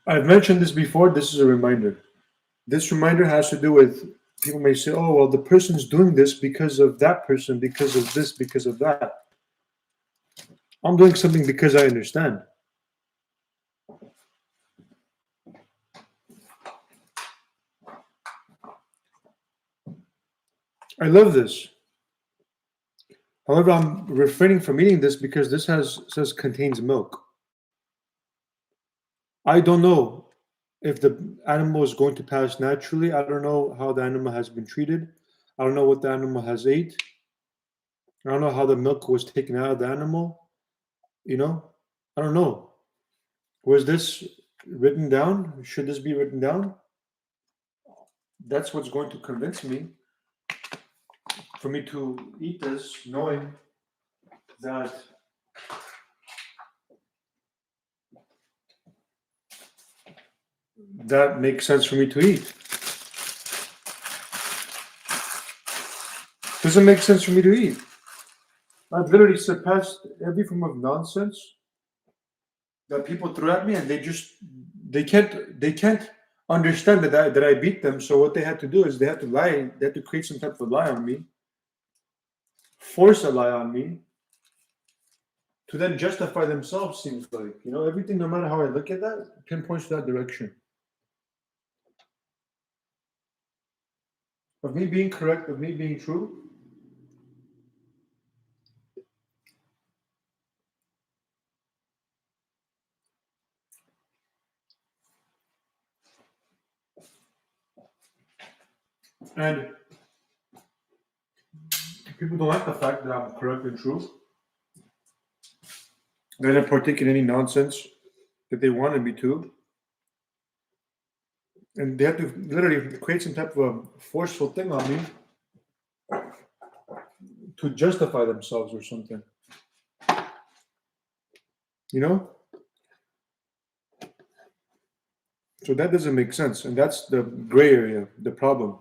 I've mentioned this before. This is a reminder. This reminder has to do with people may say, oh, well, the person's doing this because of that person, because of this, because of that. I'm doing something because I understand. I love this. However, I'm refraining from eating this because this has says contains milk. I don't know if the animal is going to pass naturally. I don't know how the animal has been treated. I don't know what the animal has ate. I don't know how the milk was taken out of the animal. You know, I don't know. Was this written down? Should this be written down? That's what's going to convince me for me to eat this, knowing that that makes sense for me to eat. Doesn't make sense for me to eat. I've literally surpassed every form of nonsense that people threw at me, and they can't understand that I beat them. So what they had to do is they had to lie. They had to create some type of lie on me, force a lie on me, to then justify themselves. Seems like everything, no matter how I look at that, pinpoints to that direction of me being correct, of me being true. And people don't like the fact that I'm correct and true. That I partake in any nonsense that they wanted me to. And they have to literally create some type of a forceful thing on me to justify themselves or something. You know? So that doesn't make sense. And that's the gray area, the problem.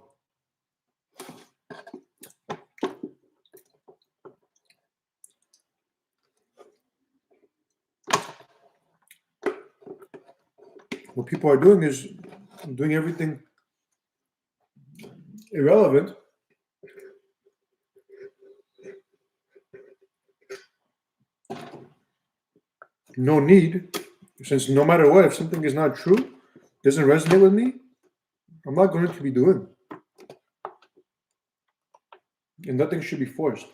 What people are doing is doing everything irrelevant. No need. Since no matter what, if something is not true, doesn't resonate with me, I'm not going to be doing. And nothing should be forced.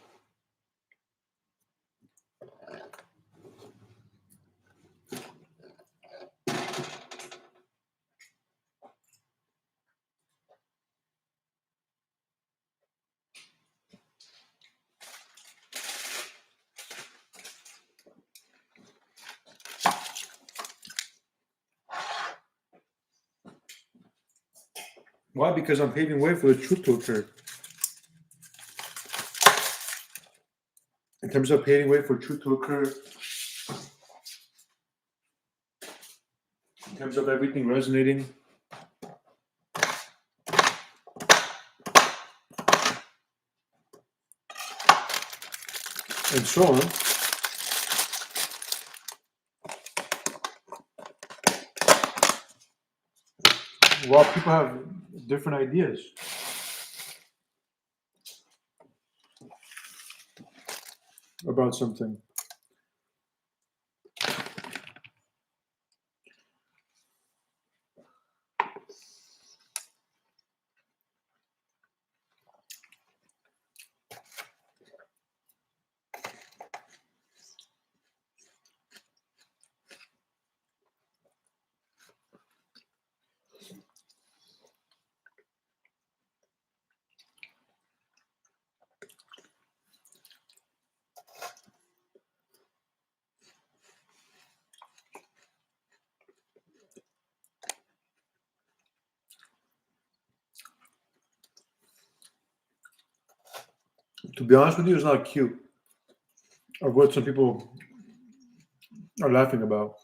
Why? Because I'm paving way for the truth to occur. In terms of paving way for truth to occur, in terms of everything resonating, and so on, while people have different ideas. About something. To be honest with you, it's not cute of what some people are laughing about.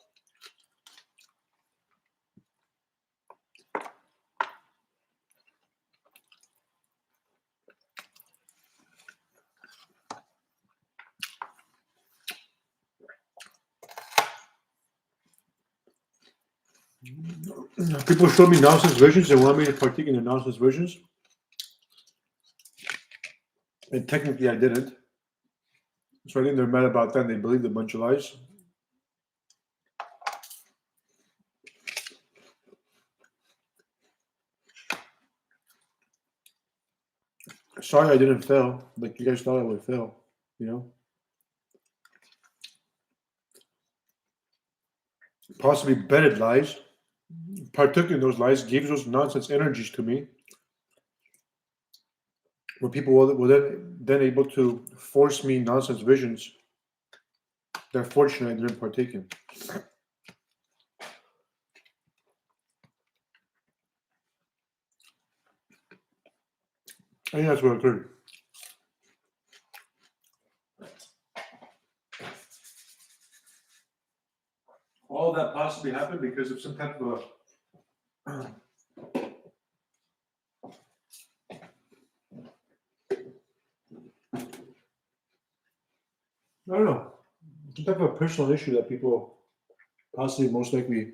People showed me nonsense visions and want me to partake in the nonsense visions. And technically I didn't. So I think they're mad about that and they believed a bunch of lies. Sorry I didn't fail. Like you guys thought I would fail, you know? Possibly betted lies. Partook in those lies, gave those nonsense energies to me. Where people were then able to force me nonsense visions. They're fortunate I didn't partake in. I think that's what occurred. All that possibly happened because of some type of a I don't know, some type of a personal issue that people possibly most likely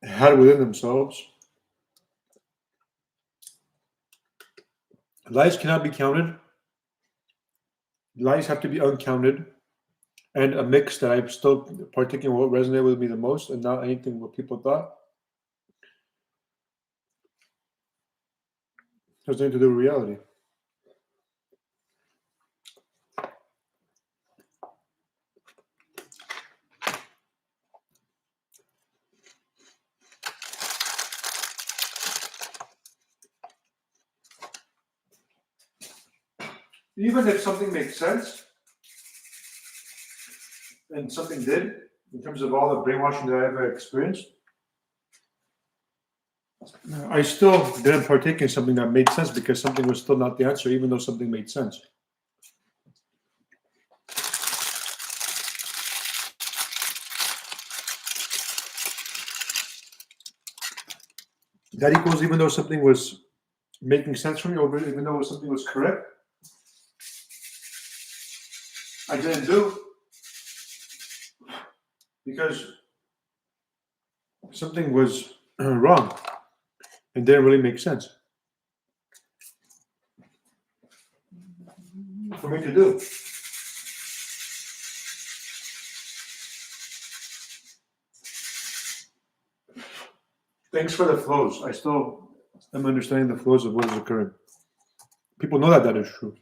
had within themselves. Lies cannot be counted. Lies have to be uncounted. And a mix that I'm still partaking what resonated with me the most and not anything what people thought. Has nothing to do with reality. Even if something makes sense, and something did, in terms of all the brainwashing that I ever experienced, I still didn't partake in something that made sense because something was still not the answer, even though something made sense. That equals even though something was making sense for me, or even though something was correct, I didn't do because something was wrong and didn't really make sense for me to do. Thanks for the flows. I still am understanding the flows of what is occurring. People know that that is true.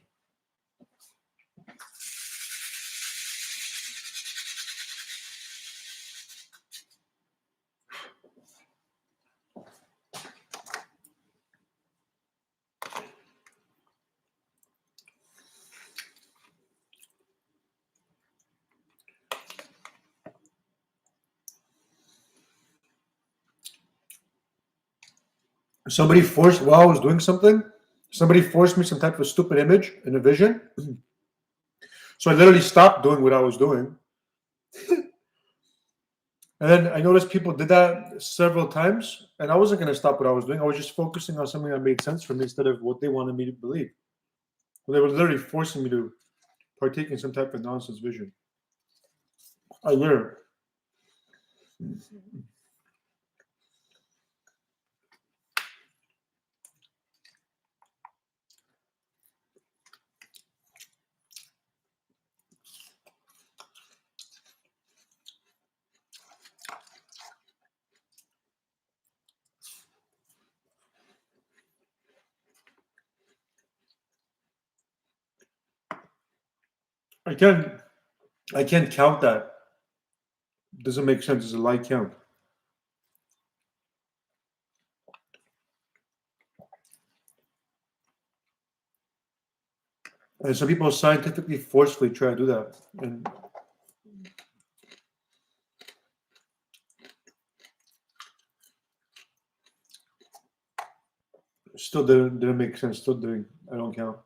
Somebody forced, while I was doing something, somebody forced me some type of stupid image in a vision. So I literally stopped doing what I was doing. And then I noticed people did that several times, and I wasn't going to stop what I was doing. I was just focusing on something that made sense for me instead of what they wanted me to believe. Well, they were literally forcing me to partake in some type of nonsense vision. I learned. I can't count that. Doesn't make sense. It's a lie count. And some people scientifically forcefully try to do that. And still didn't make sense. Still doing. I don't count.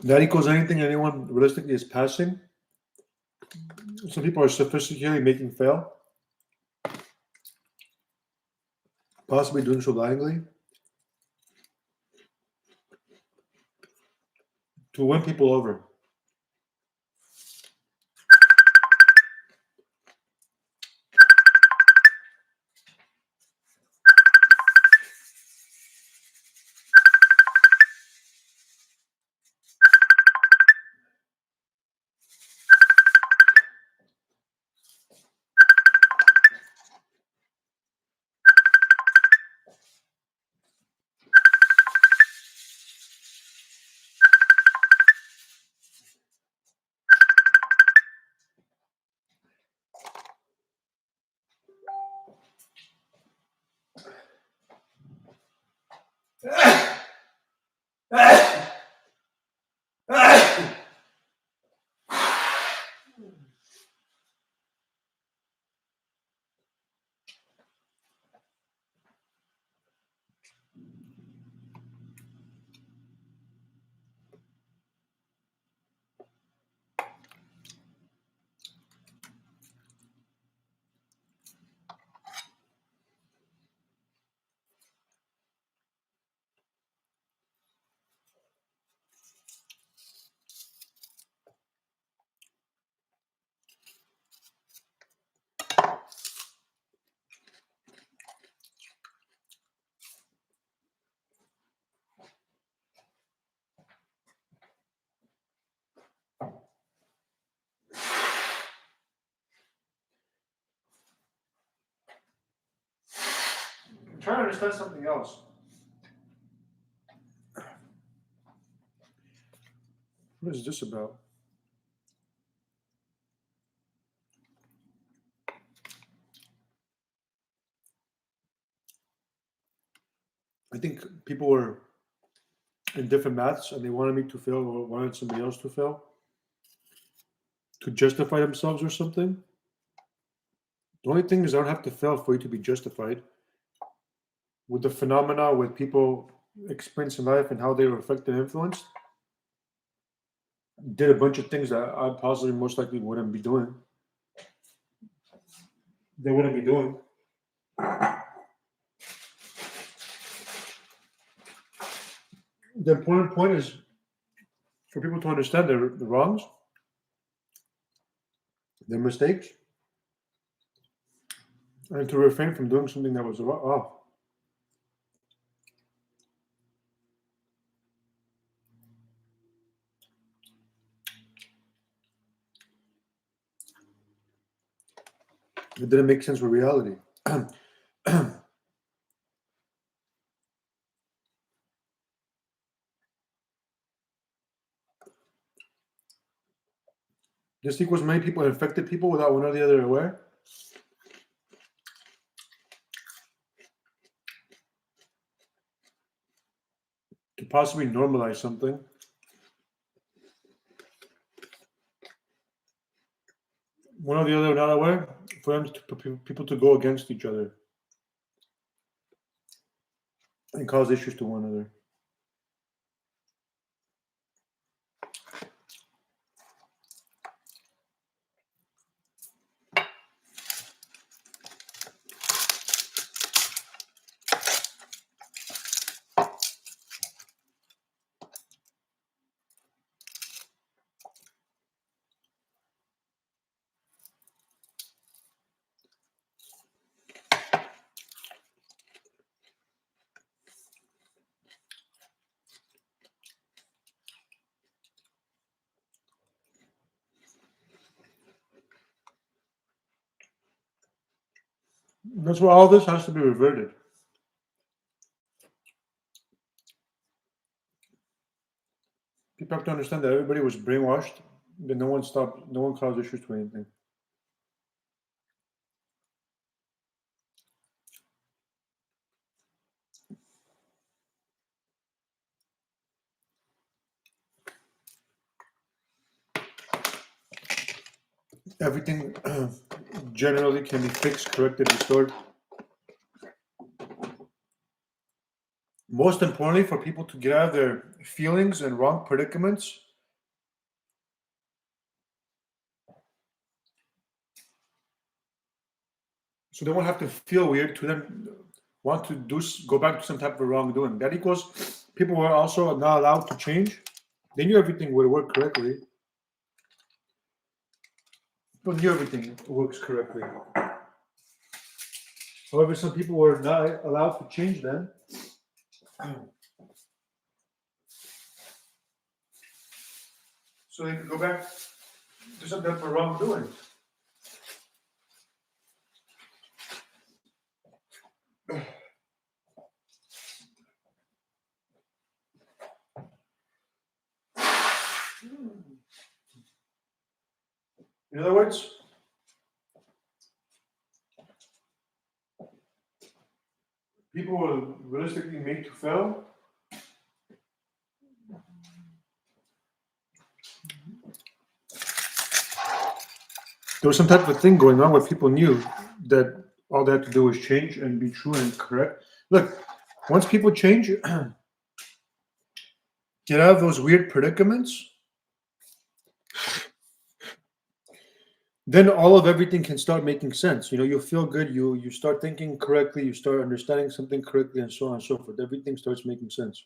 That equals anything anyone realistically is passing. Some people are sophisticatedly making fail, possibly doing so lyingly, to win people over. I'm trying to understand something else. What is this about? I think people were in different maths and they wanted me to fail or wanted somebody else to fail to justify themselves or something. The only thing is I don't have to fail for you to be justified. With the phenomena with people experiencing life and how they were affected and influenced, did a bunch of things that I possibly most likely wouldn't be doing. They wouldn't be doing. The important point is for people to understand their wrongs, their mistakes, and to refrain from doing something that was off. It didn't make sense with reality. This equals many people infected people without one or the other aware. To possibly normalize something. One or the other not aware, for them to people to go against each other and cause issues to one another. That's why all this has to be reverted. People have to understand that everybody was brainwashed, that no one caused issues to anything. Everything generally can be fixed, corrected, restored. Most importantly, for people to get out of their feelings and wrong predicaments so they won't have to feel weird to then want to go back to some type of wrongdoing. That equals people were also not allowed to change. They knew everything would work correctly. People knew everything works correctly. However, some people were not allowed to change then. So they could go back to some type of wrongdoing. In other words, people were realistically made to fail. There was some type of thing going on where people knew that all they had to do was change and be true and correct. Look, once people change, get out of those weird predicaments, then all of everything can start making sense. You'll feel good. You start thinking correctly. You start understanding something correctly, and so on and so forth. Everything starts making sense.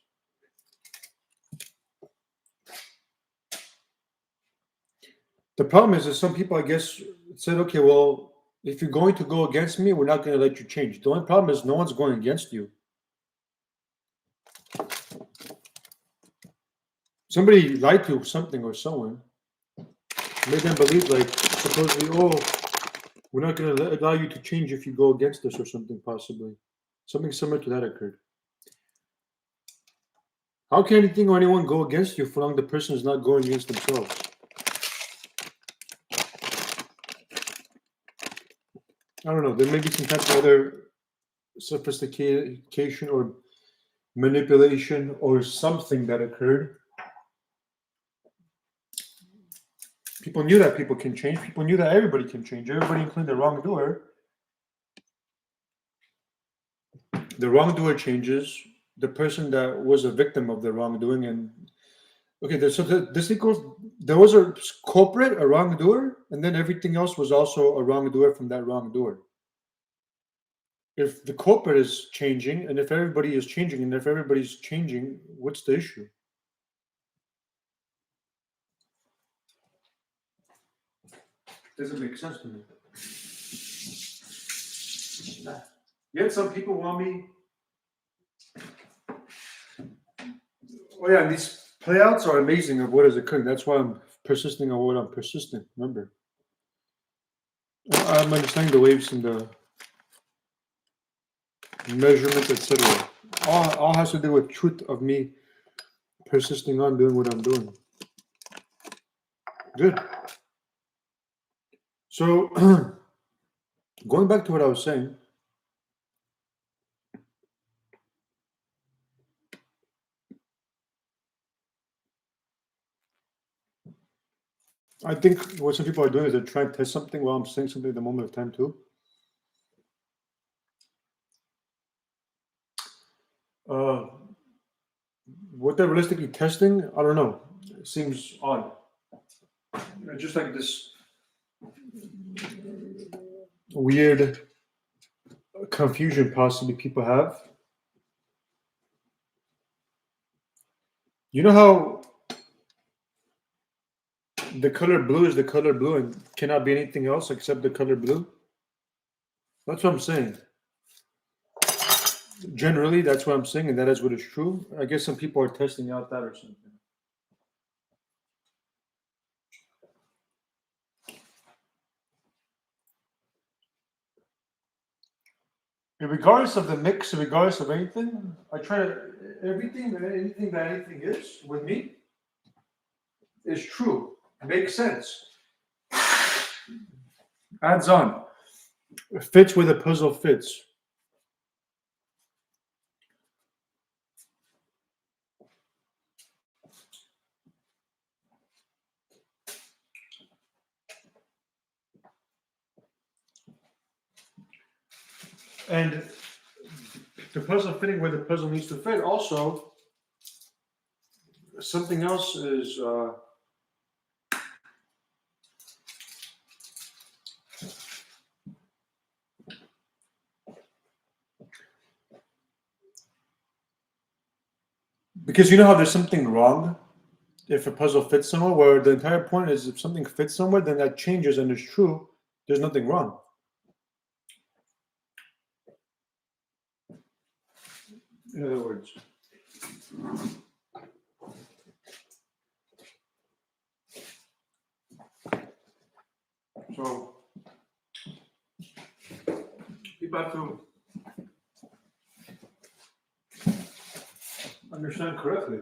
The problem is that some people, I guess, said, okay, well, if you're going to go against me, we're not going to let you change. The only problem is no one's going against you. Somebody lied to something or someone, made them believe, like, supposedly, oh, we're not going to allow you to change if you go against us or something, possibly. Something similar to that occurred. How can anything or anyone go against you for long the person is not going against themselves? I don't know. There may be some type of other sophistication or manipulation or something that occurred. People knew that people can change. People knew that everybody can change. Everybody, including the wrongdoer. The wrongdoer changes. The person that was a victim of the wrongdoing, and okay, so this equals there was a culprit, a wrongdoer, and then everything else was also a wrongdoer from that wrongdoer. If the culprit is changing, and if everybody is changing, and if everybody's changing, what's the issue? Doesn't make sense to me. Yet some people want me. Oh yeah, these playouts are amazing of what is occurring. That's why I'm persisting on what I'm persistent. Remember, I'm understanding the waves and the measurement, etc. All has to do with truth of me persisting on doing what I'm doing. Good. So, going back to what I was saying, I think what some people are doing is they're trying to test something while I'm saying something at the moment of time too. What they're realistically testing, I don't know. It seems odd. Just like this weird confusion possibly people have. You know how the color blue is the color blue and cannot be anything else except the color blue? That's what I'm saying. Generally, that's what I'm saying, and that is what is true. I guess some people are testing out that or something. Regardless of the mix, regardless of anything, I try to anything is with me is true, makes sense, adds on, fits where the puzzle fits. And the puzzle fitting where the puzzle needs to fit. Also, something else is Because you know how there's something wrong if a puzzle fits somewhere, where the entire point is if something fits somewhere, then that changes and it's true. There's nothing wrong. In other words. So people have to understand correctly.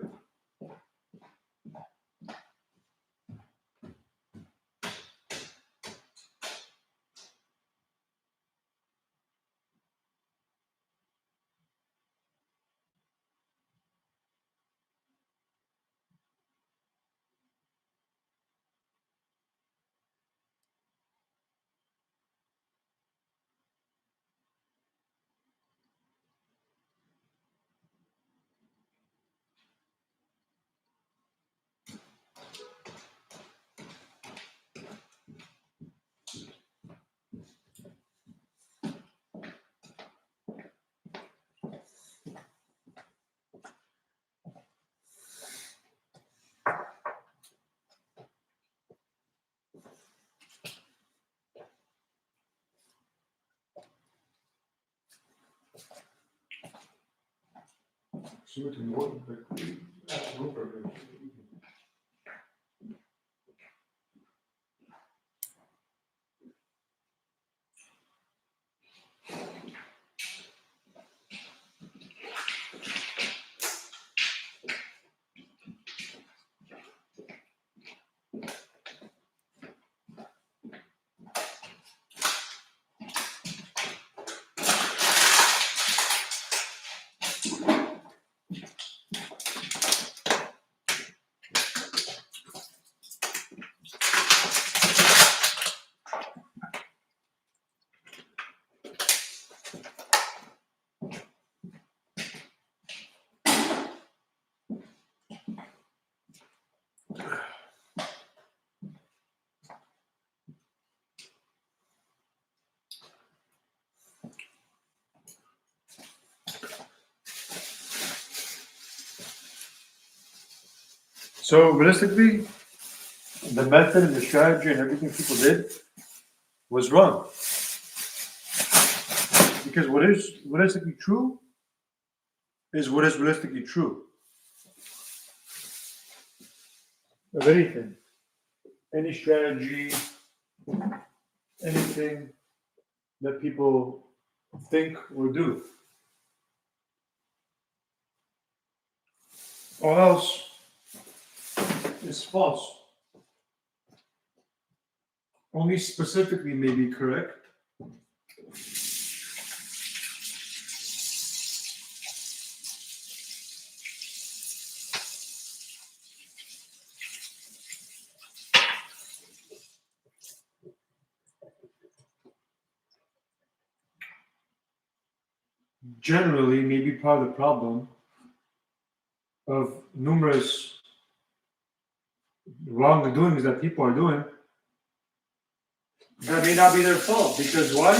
So realistically, the method and the strategy and everything people did was wrong. Because what is realistically true is what is realistically true. Of anything. Any strategy, anything that people think or do. All else is false. Only specifically may be correct. Generally may be part of the problem of numerous wrongdoings that people are doing. That may not be their fault. Because why?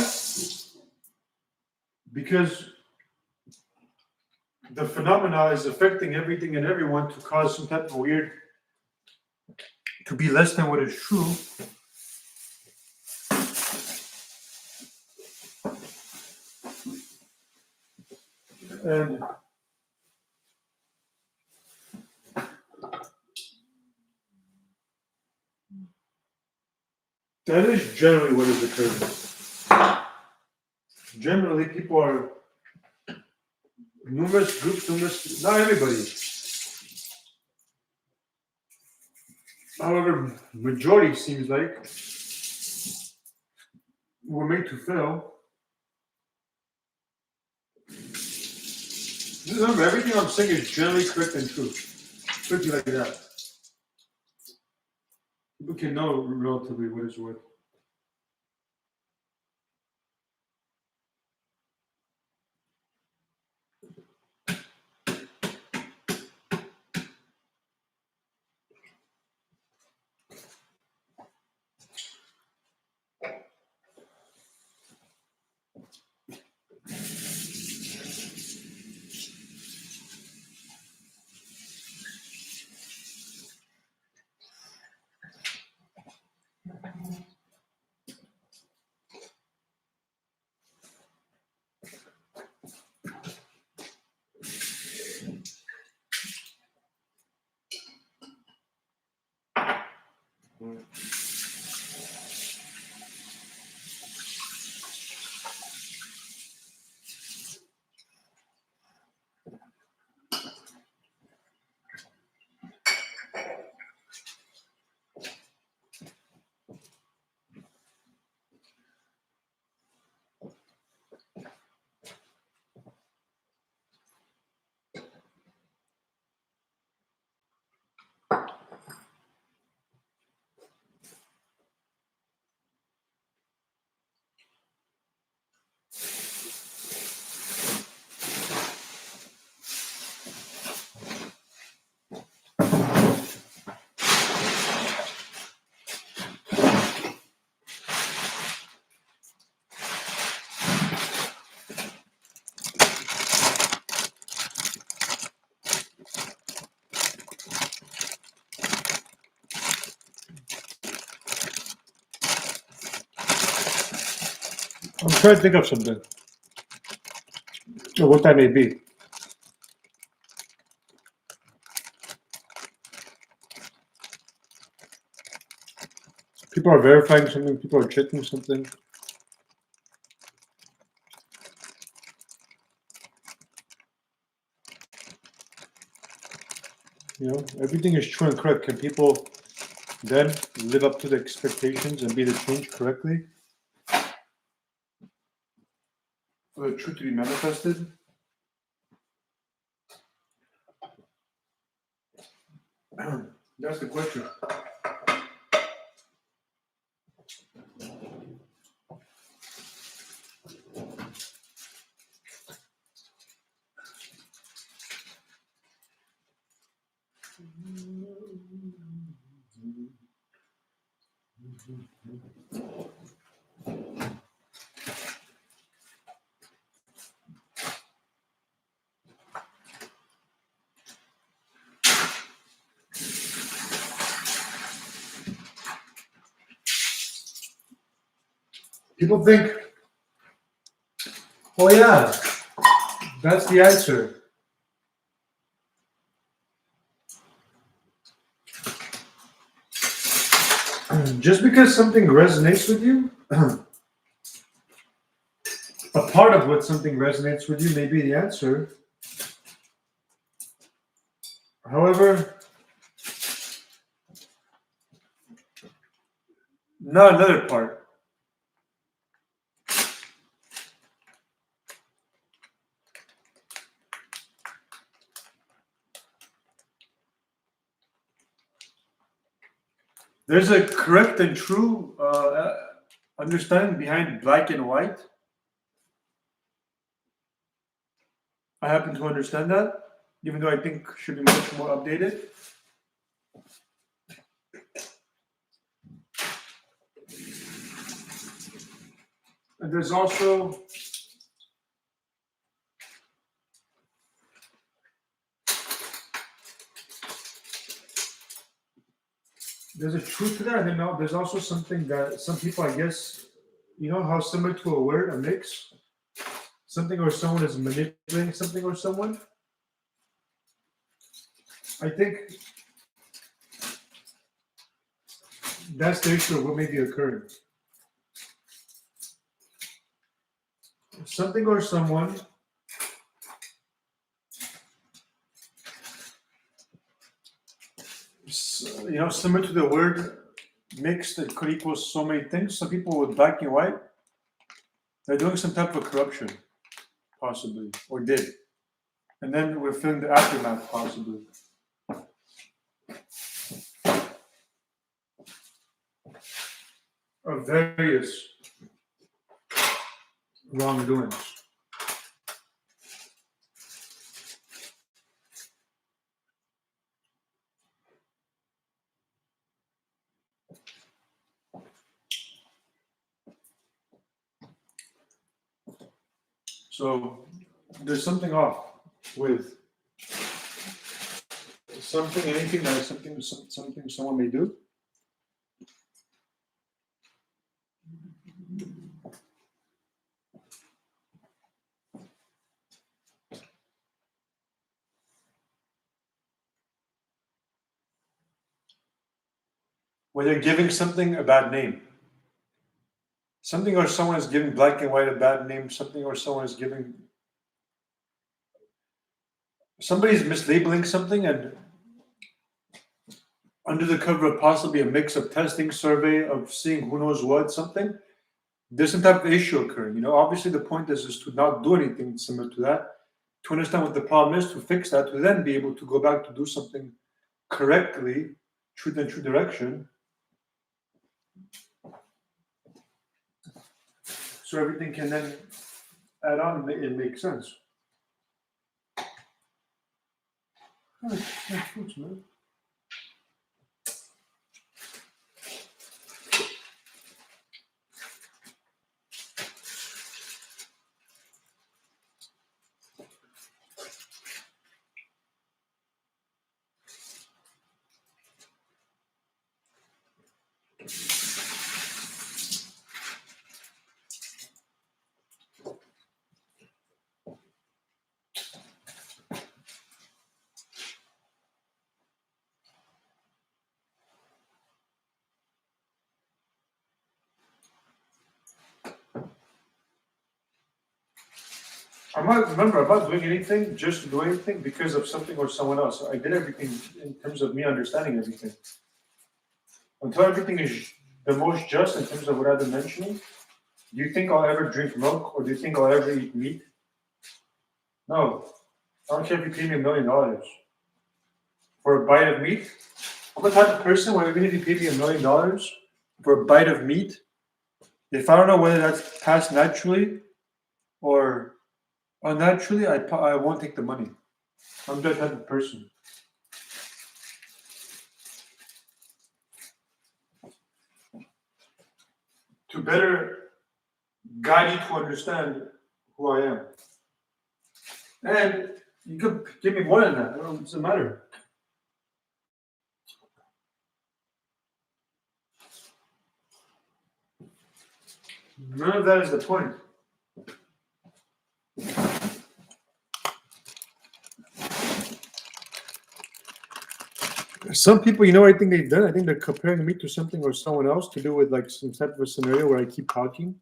Because the phenomena is affecting everything and everyone to cause some type of weird, to be less than what is true. And that is generally what is occurring. Generally, people are numerous groups, not everybody. However, majority seems like were made to fail. Just remember, everything I'm saying is generally correct and true. Should be like that. People can know relatively what is what. I'm trying to think of something. Or what that may be. People are verifying something, people are checking something. You know, everything is true and correct. Can people then live up to the expectations and be the change correctly for the truth to be manifested? That's the question. People think, oh yeah, that's the answer. Just because something resonates with you, a part of what something resonates with you may be the answer. However, not another part. There's a correct and true understanding behind black and white. I happen to understand that, even though I think should be much more updated. And there's also there's a truth to that, and then there's also something that some people, I guess, you know how similar to a word, a mix, something or someone is manipulating something or someone. I think that's the issue of what may be occurring. Something or someone you know, similar to the word mixed, it could equal so many things. Some people with black and white, they're doing some type of corruption, possibly, or did. And then we're feeling the aftermath, possibly. Of various wrongdoings. So there's something off with something, anything that is something someone may do. Where they're giving something a bad name. Something or someone is giving black and white a bad name. Something or someone is giving. Somebody's mislabeling something and under the cover of possibly a mix of testing, survey, of seeing who knows what, something, there's some type of issue occurring. You know, obviously the point is to not do anything similar to that, to understand what the problem is, to fix that, to then be able to go back to do something correctly, truth and true direction. So everything can then add on and make sense. Fruits, man. I'm not doing anything just to do anything because of something or someone else. I did everything in terms of me understanding everything. Until everything is the most just in terms of what I've been mentioning, do you think I'll ever drink milk or do you think I'll ever eat meat? No. I don't care if you pay me $1 million for a bite of meat. I'm the type of person where even if you pay me $1 million for a bite of meat, if I don't know whether that's passed naturally or unnaturally, I won't take the money. I'm that type of person. To better guide you to understand who I am. And you could give me more than that. It doesn't matter. None of that is the point. Some people, I think they've done. I think they're comparing me to something or someone else to do with like some type of a scenario where I keep talking,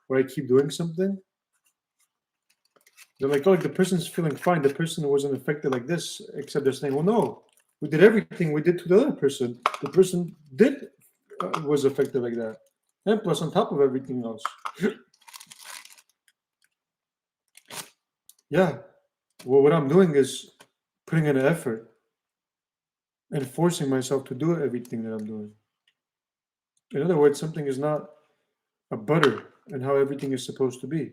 where I keep doing something. They're like, oh, the person's feeling fine. The person wasn't affected like this, except they're saying, well, no, we did everything we did to the other person. The person was affected like that. And plus on top of everything else. Yeah. Well, what I'm doing is putting in an effort and forcing myself to do everything that I'm doing. In other words, something is not a butter and how everything is supposed to be.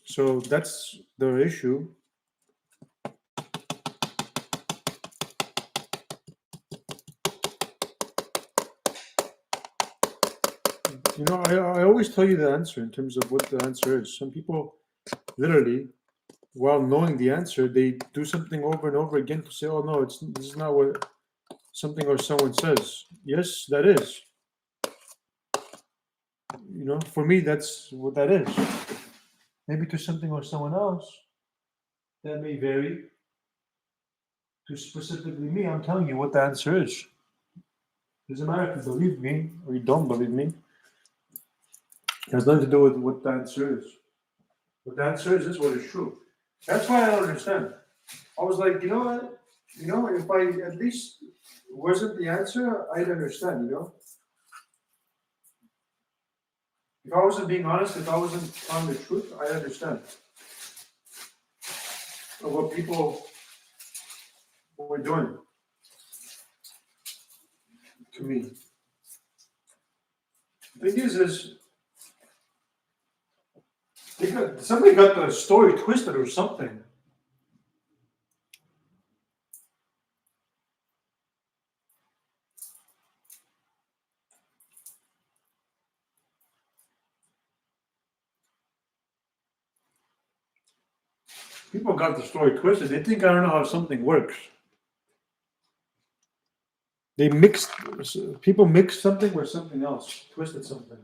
So that's the issue. I always tell you the answer in terms of what the answer is. Some people literally, while knowing the answer, they do something over and over again to say, oh no, this is not what something or someone says. Yes, that is. For me, that's what that is. Maybe to something or someone else, that may vary. To specifically me, I'm telling you what the answer is. Doesn't matter if you believe me or you don't believe me. It has nothing to do with what the answer is. What the answer is what is true. That's why I don't understand. I was like, you know what? If I at least wasn't the answer, I'd understand, If I wasn't being honest, if I wasn't telling the truth, I'd understand. Of what people were doing to me. The thing is somebody got the story twisted or something. People got the story twisted. They think I don't know how something works. People mixed something with something else, twisted something.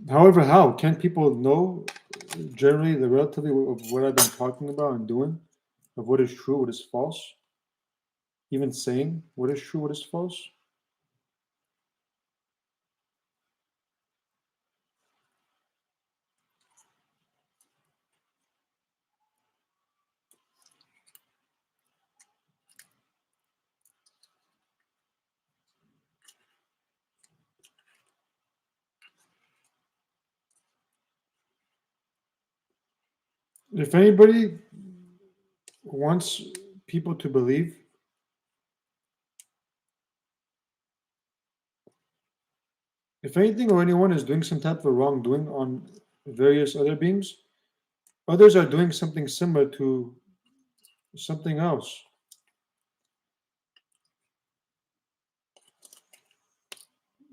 However, how can people know generally the relatively of what I've been talking about and doing, of what is true, what is false, even saying what is true, what is false? If anybody wants people to believe, if anything or anyone is doing some type of wrongdoing on various other beings, others are doing something similar to something else.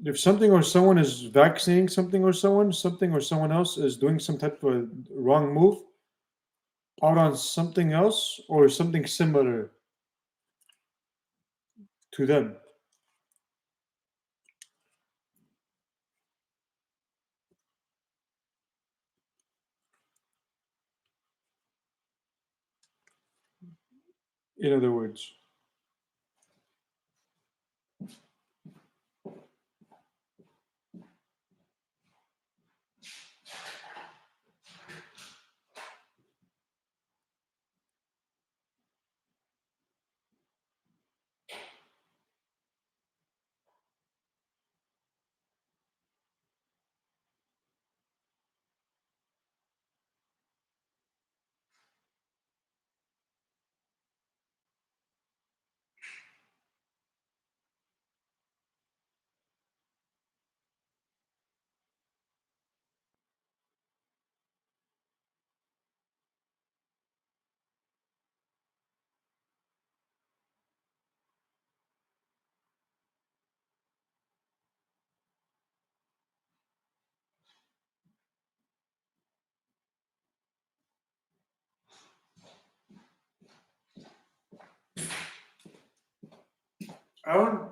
If something or someone is vaccinating something or someone else is doing some type of a wrong move out on something else or something similar to them. In other words, I don't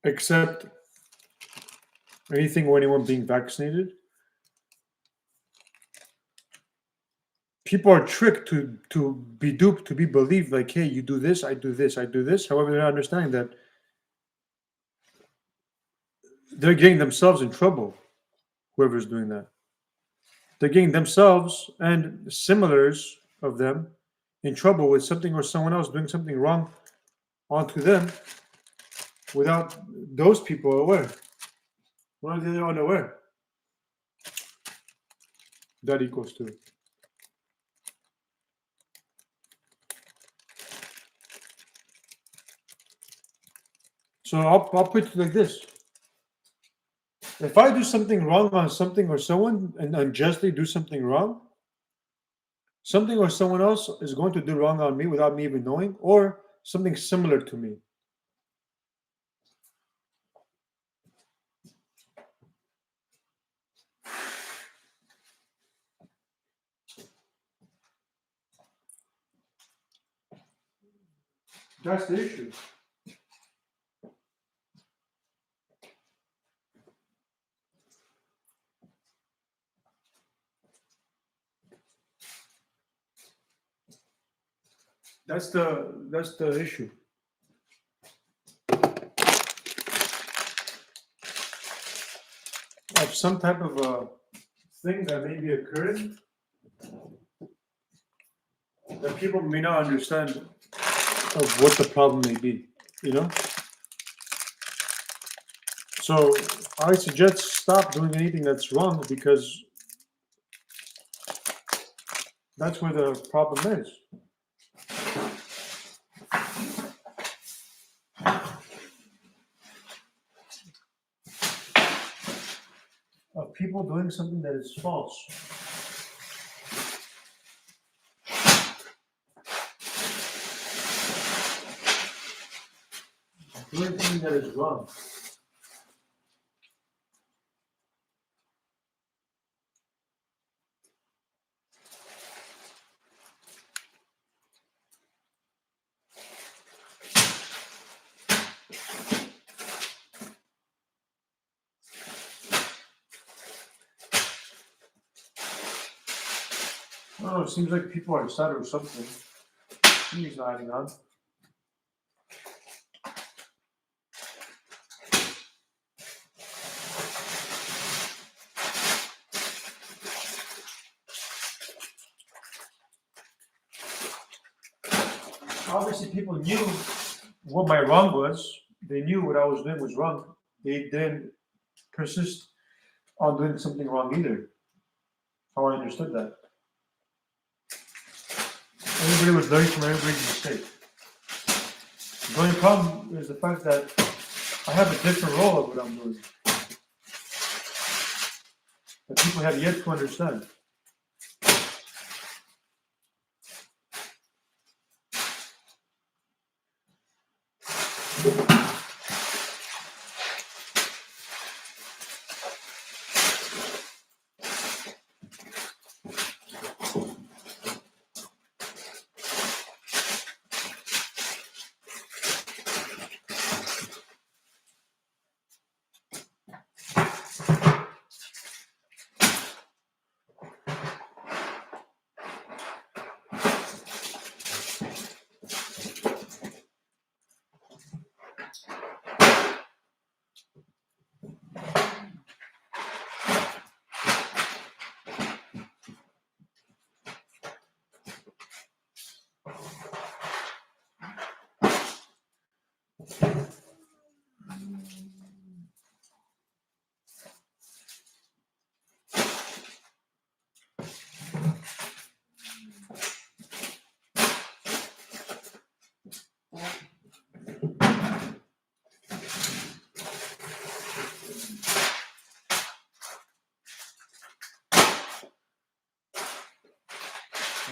accept anything or anyone being vaccinated. People are tricked to be duped, to be believed. Like, hey, you do this, I do this, I do this. However, they're not understanding that they're getting themselves in trouble. Whoever's doing that, they're getting themselves and similars of them in trouble with something or someone else doing something wrong onto them without those people aware. Why are they unaware? That equals to. So I'll put it like this. If I do something wrong on something or someone and unjustly do something wrong, something or someone else is going to do wrong on me without me even knowing, or something similar to me. That's the issue. That's the issue. Of some type of a thing that may be occurring that people may not understand of what the problem may be, you know? So I suggest stop doing anything that's wrong because that's where the problem is. Of people doing something that is false. Doing something that is wrong. I don't know, it seems like people are excited or something. Something's not adding on. Obviously, people knew what my wrong was. They knew what I was doing was wrong. They didn't persist on doing something wrong either. How I understood that. Everybody was learning from everybody's mistake. The only problem is the fact that I have a different role of what I'm doing that people have yet to understand.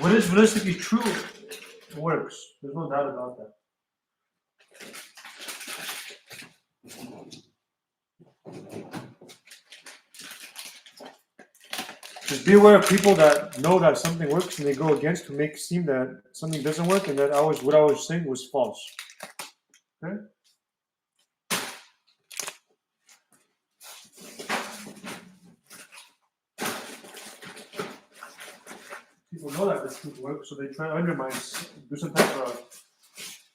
What is realistically true works. There's no doubt about that. Just be aware of people that know that something works and they go against to make it seem that something doesn't work and that what I was saying was false. Okay? People know that the truth works, so they try to undermine, do some type of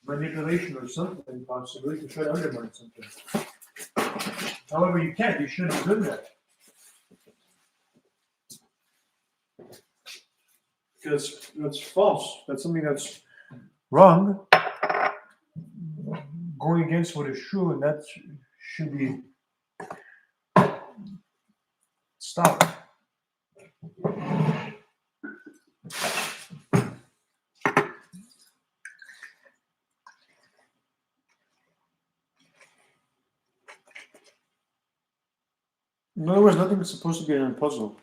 manipulation or something, possibly, to try to undermine something. However, you can't. You shouldn't be doing that. Because that's false. That's something that's wrong, going against what is true, and that should be stopped. In other words, nothing is supposed to be in a puzzle.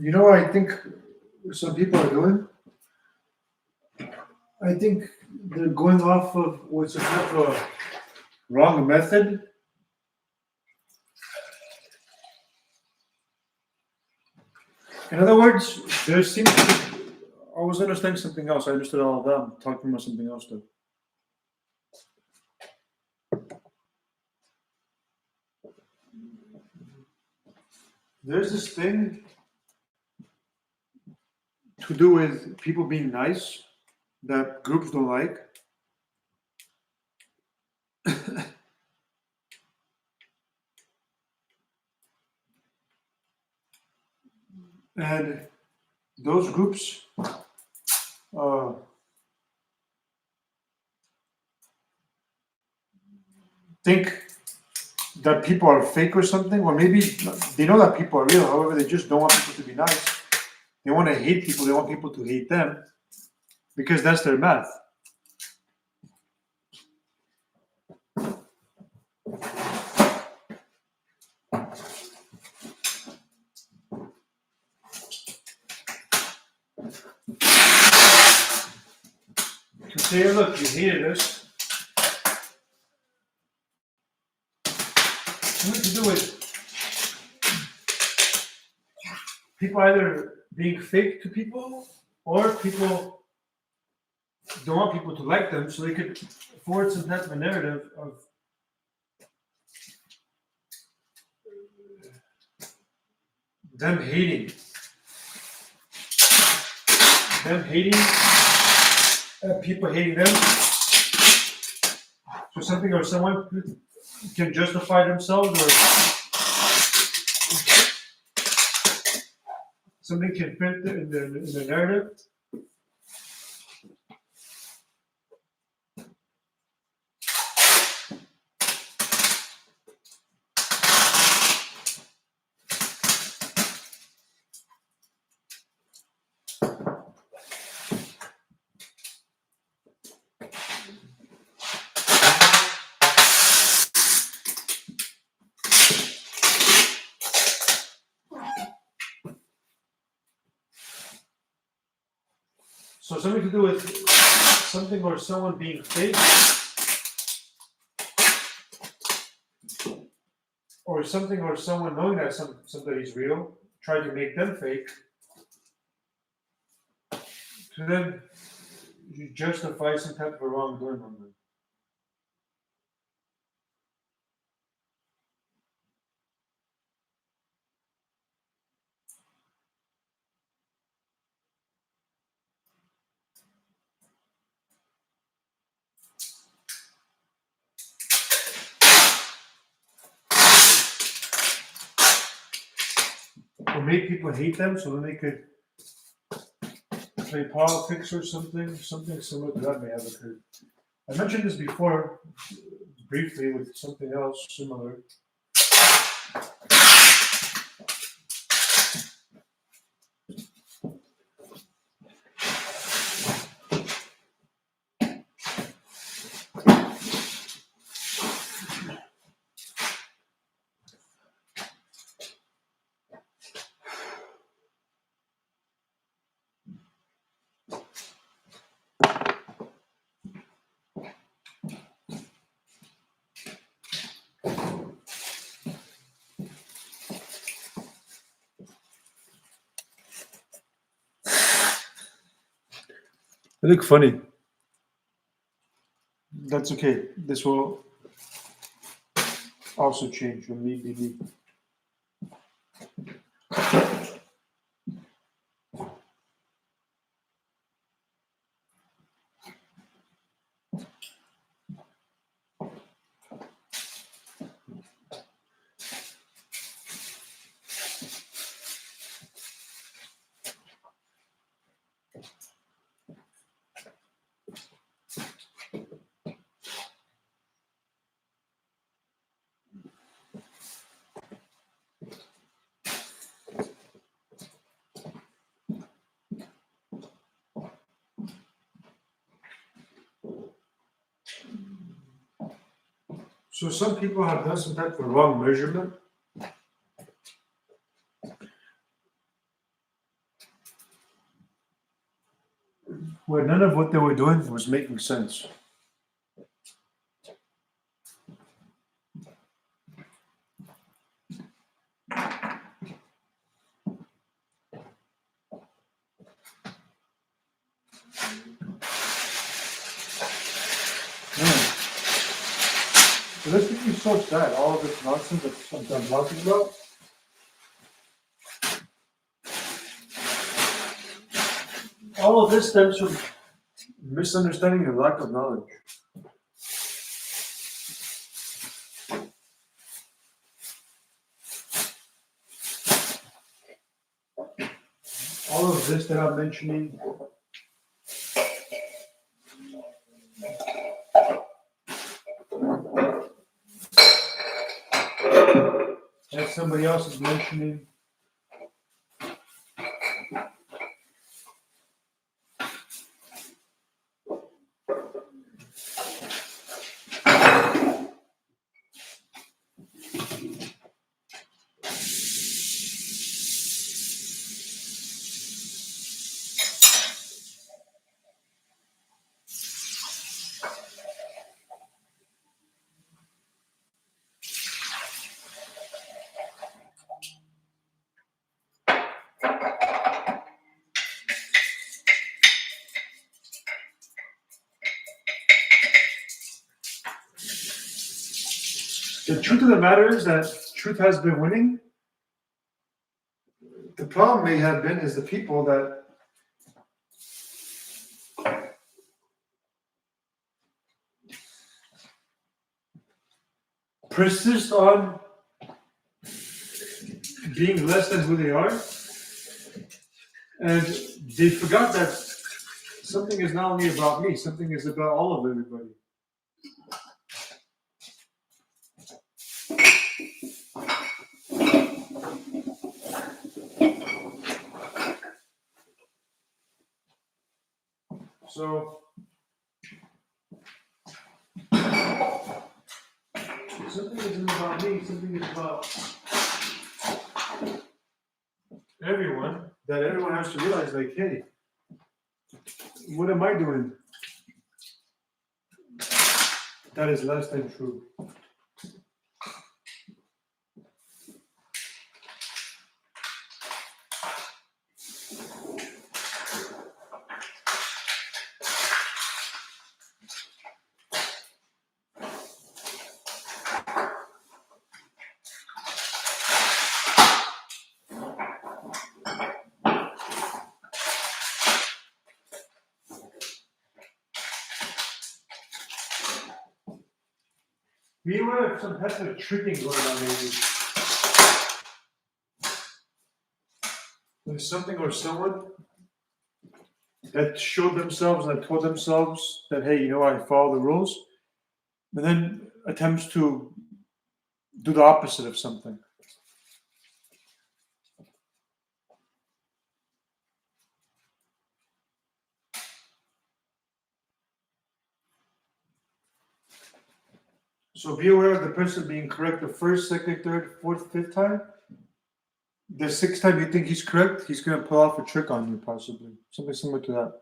You know what I think some people are doing? I think they're going off of what's a kind of a wrong method. In other words, there seems to be, I was understanding something else. I understood all of that. I'm talking about something else though. There's this thing to do with people being nice that groups don't like. And those groups think that people are fake or something, or maybe they know that people are real. However, they just don't want people to be nice. They want to hate people. They want people to hate them because that's their math. You say, look, you hated us. Something to do with people either being fake to people or people don't want people to like them, so they could forward some type of narrative of them hating, people hating them. So something or someone can justify themselves, or something can fit in the narrative. So something to do with something or someone being fake, or something or someone knowing that somebody's real, try to make them fake, to then you justify some type of wrongdoing on them. Or make people hate them so then they could play politics or something similar to that may have occurred. I mentioned this before, briefly, with something else similar. They look funny. That's okay. This will also change when we believe. So some people have done some type of wrong measurement. Where none of what they were doing was making sense. So this makes me so sad, all of this nonsense that I'm talking about. All of this stems from misunderstanding and lack of knowledge. All of this that I'm mentioning somebody else is mentioning. The truth of the matter is that truth has been winning. The problem may have been is the people that persist on being less than who they are, and they forgot that something is not only about me, something is about all of everybody. So something isn't about me, something is about everyone, that everyone has to realize, like, hey, what am I doing that is less than true? Be aware of some type of tricking going on, maybe. There's something or someone that showed themselves and told themselves that, hey, you know, I follow the rules, but then attempts to do the opposite of something. So be aware of the person being correct the first, second, third, fourth, fifth time. The sixth time you think he's correct, he's going to pull off a trick on you, possibly. Something similar to that.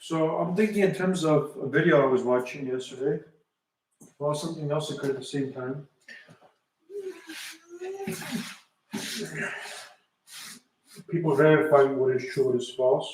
So I'm thinking in terms of a video I was watching yesterday. Well, something else occurred at the same time. People verifying what is true, what is false.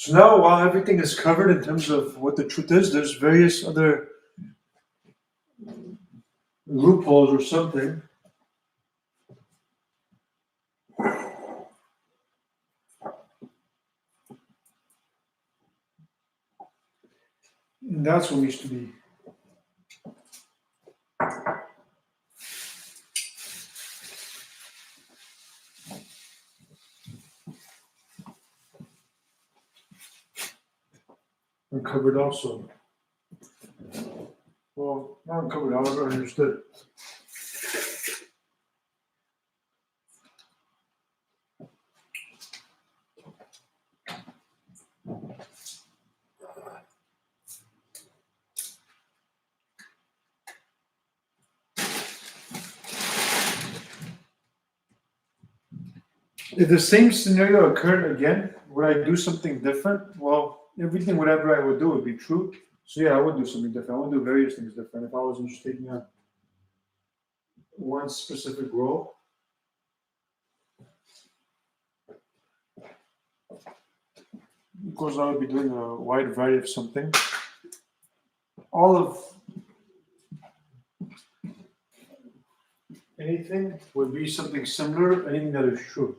So now, while everything is covered in terms of what the truth is, there's various other loopholes or something. And that's what needs to be. Uncovered also. Well, not uncovered, however, understood. If the same scenario occurred again, would I do something different? Well, everything, whatever I would do would be true. So yeah, I would do something different. I would do various things different if I was just taking on one specific role. Because I would be doing a wide variety of something. All of anything would be something similar, anything that is true.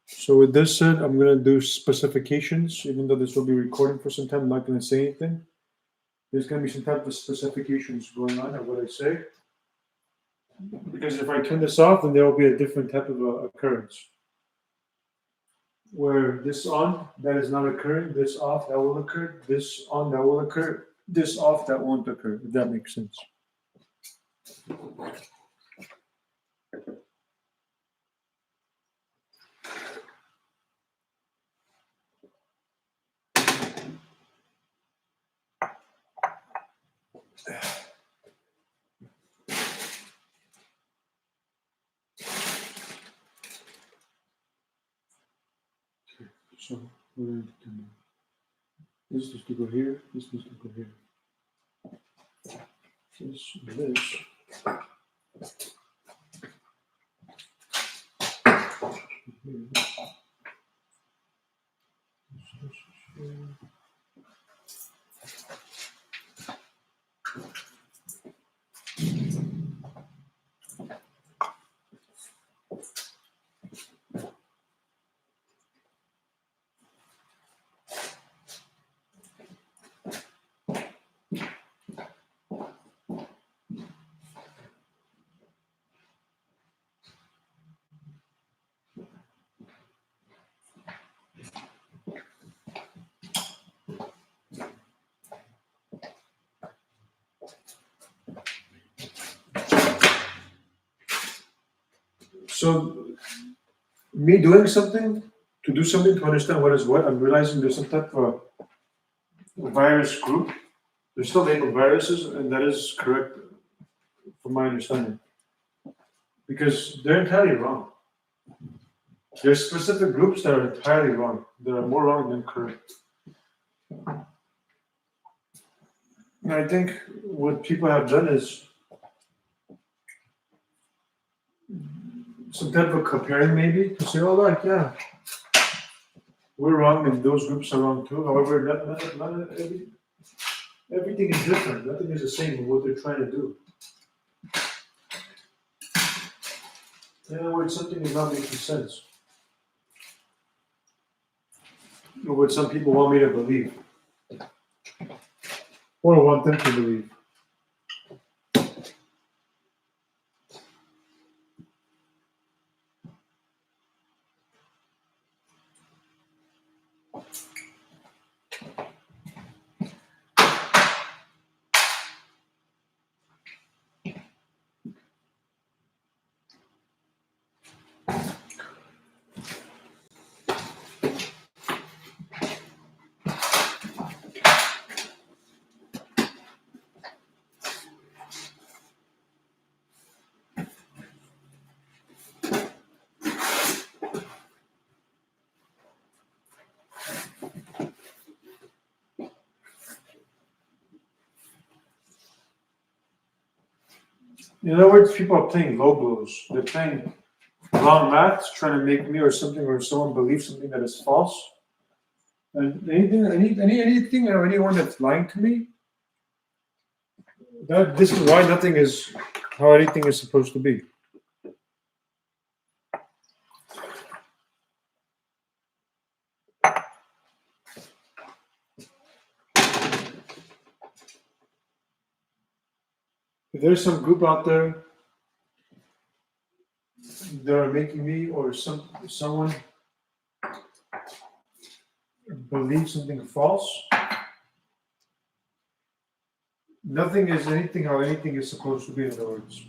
So with this said, I'm going to do specifications, even though this will be recording for some time, I'm not going to say anything. There's going to be some type of specifications going on at what I say. Because if I turn this off, then there will be a different type of occurrence. Where this on, that is not occurring, this off, that will occur, this on, that will occur, this off, that won't occur, if that makes sense. So we're going to do this needs to go here, this needs to go here. This and this. So, me doing something, to do something to understand what is what, I'm realizing there's some type of virus group. They're still labeled viruses, and that is correct from my understanding. Because they're entirely wrong. There's specific groups that are entirely wrong. That are more wrong than correct. And I think what people have done is some type of comparing, maybe, to say, oh, like, yeah, we're wrong and those groups are wrong too. However, everything is different. Nothing is the same in what they're trying to do. In other words, something is not making sense. Or what some people want me to believe. Or want them to believe. In other words, people are playing low blows. They're playing wrong maths, trying to make me or something or someone believe something that is false. And anything or anyone that's lying to me, this is why nothing is how anything is supposed to be. If there's some group out there that are making me or someone believe something false, nothing is anything how anything is supposed to be, in other words.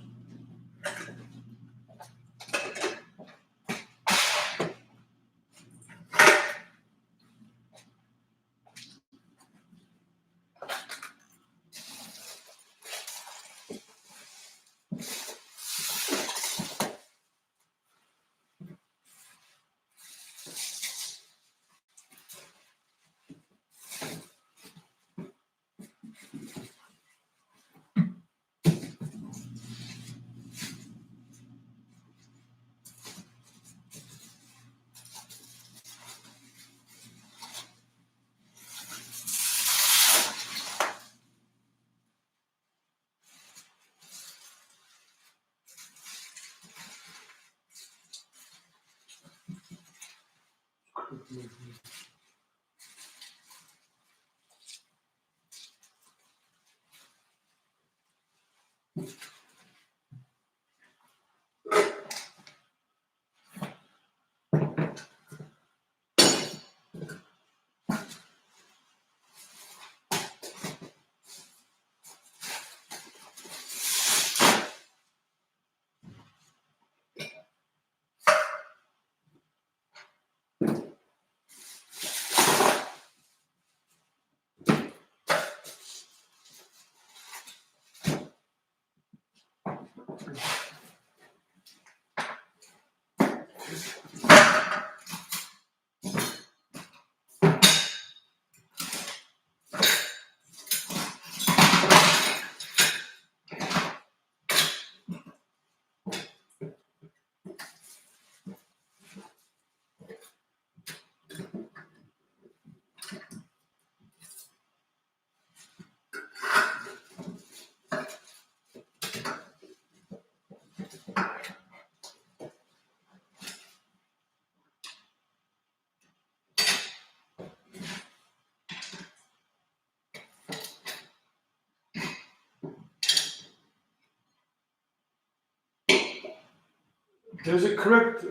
There's a correct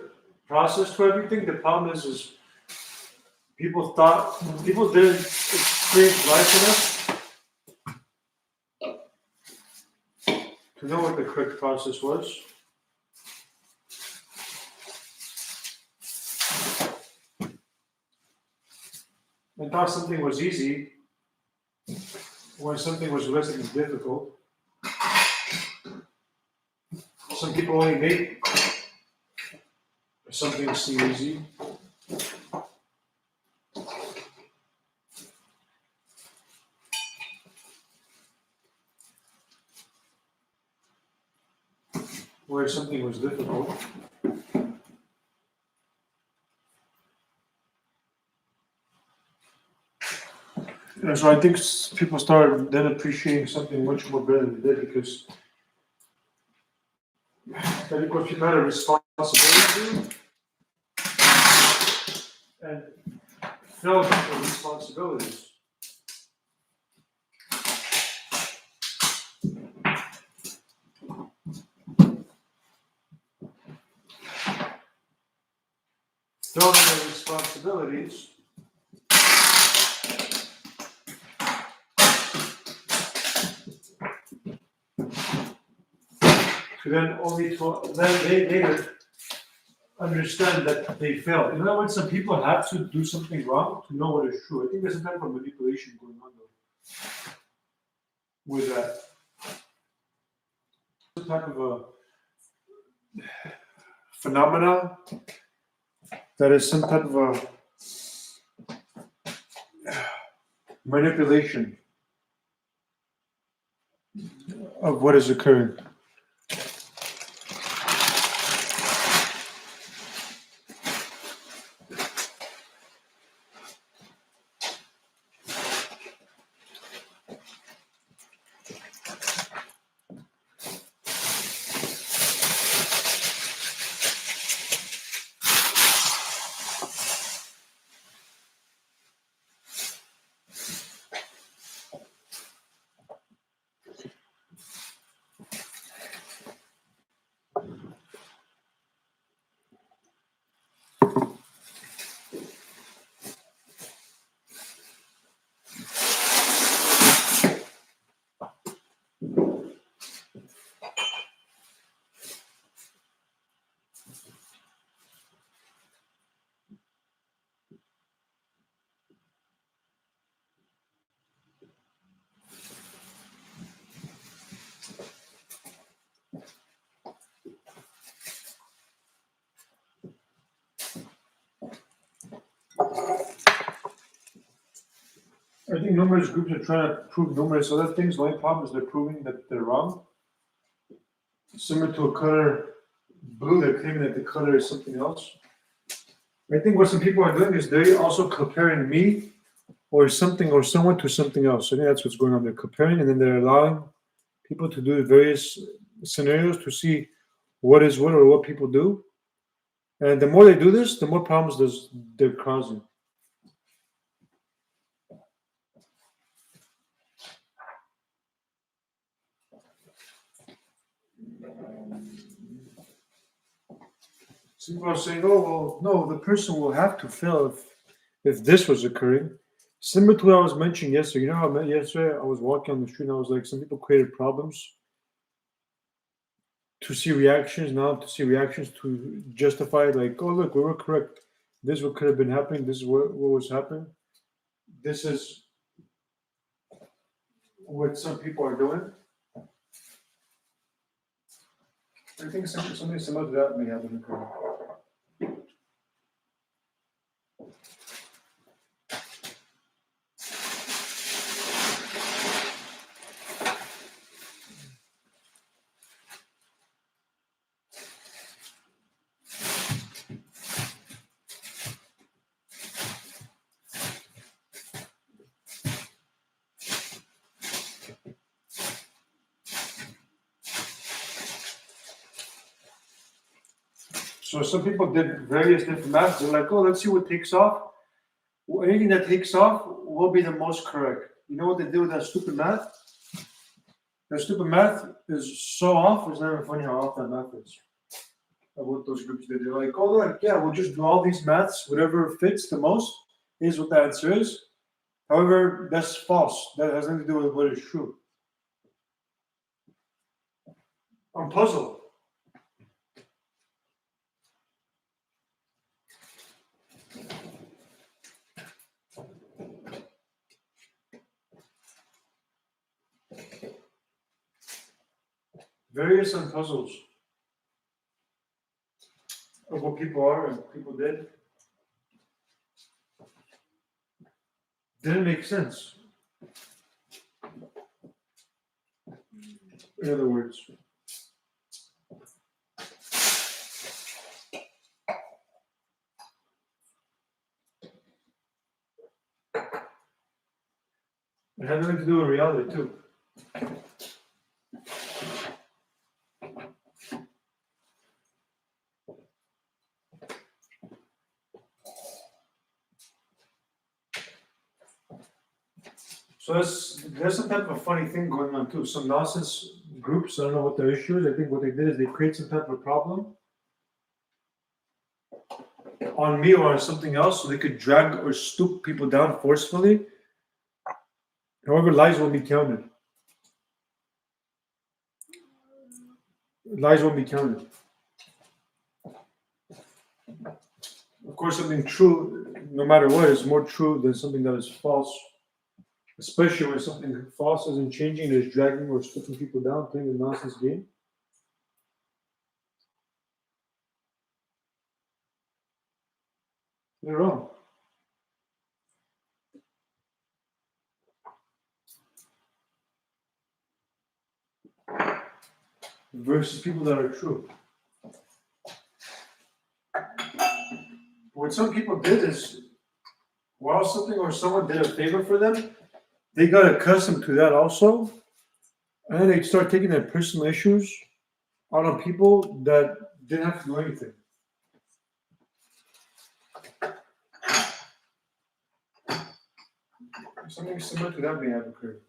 process to everything. The problem is people didn't experience life enough to know what the correct process was. And thought something was easy when something was relatively difficult. Some people only make something seem easy. Where something was difficult. And so I think people started then appreciating something much more better than they did because then of course people had a responsibility and felt the responsibilities. Felt the responsibilities. Then they later understand that they failed. In other words, some people have to do something wrong to know what is true. I think there's some type of manipulation going on though with that. Some type of a phenomena that is some type of a manipulation of what is occurring. I think numerous groups are trying to prove numerous other things. The only problem is they're proving that they're wrong. Similar to a color blue, they're claiming that the color is something else. I think what some people are doing is they're also comparing me or something or someone to something else. I think that's what's going on. They're comparing and then they're allowing people to do various scenarios to see what is what or what people do. And the more they do this, the more problems they're causing. Some people are saying, "Oh, well, no, the person will have to fail if this was occurring." Similar to what I was mentioning yesterday. You know how yesterday I was walking on the street and I was like, some people created problems to see reactions, now to see reactions to justify, like, oh, look, we were correct. This is what could have been happening. This is what was happening. This is what some people are doing. I think something similar to that may happen. So some people did various different maths. They're like, oh, let's see what takes off. Anything that takes off will be the most correct. You know what they do with that stupid math? That stupid math is so off, it's not even funny how off that math is. Of what those groups did. They're like, oh, look, yeah, we'll just do all these maths, whatever fits the most is what the answer is. However, that's false. That has nothing to do with what is true. I'm puzzled. Various and puzzles of what people are and people did. Didn't make sense. In other words, it had nothing to do with reality too. So there's some type of funny thing going on too. Some nonsense groups, I don't know what their issue is. I think what they did is they create some type of problem on me or on something else so they could drag or stoop people down forcefully. However, lies will be counted. Lies won't be counted. Of course, something true, no matter what, is more true than something that is false. Especially when something false isn't changing, is dragging or stooping people down, playing a nonsense game. They're wrong. Versus people that are true. What some people did is, while something or someone did a favor for them, they got accustomed to that also, and then they start taking their personal issues out on people that didn't have to do anything. Something similar to that may have occurred.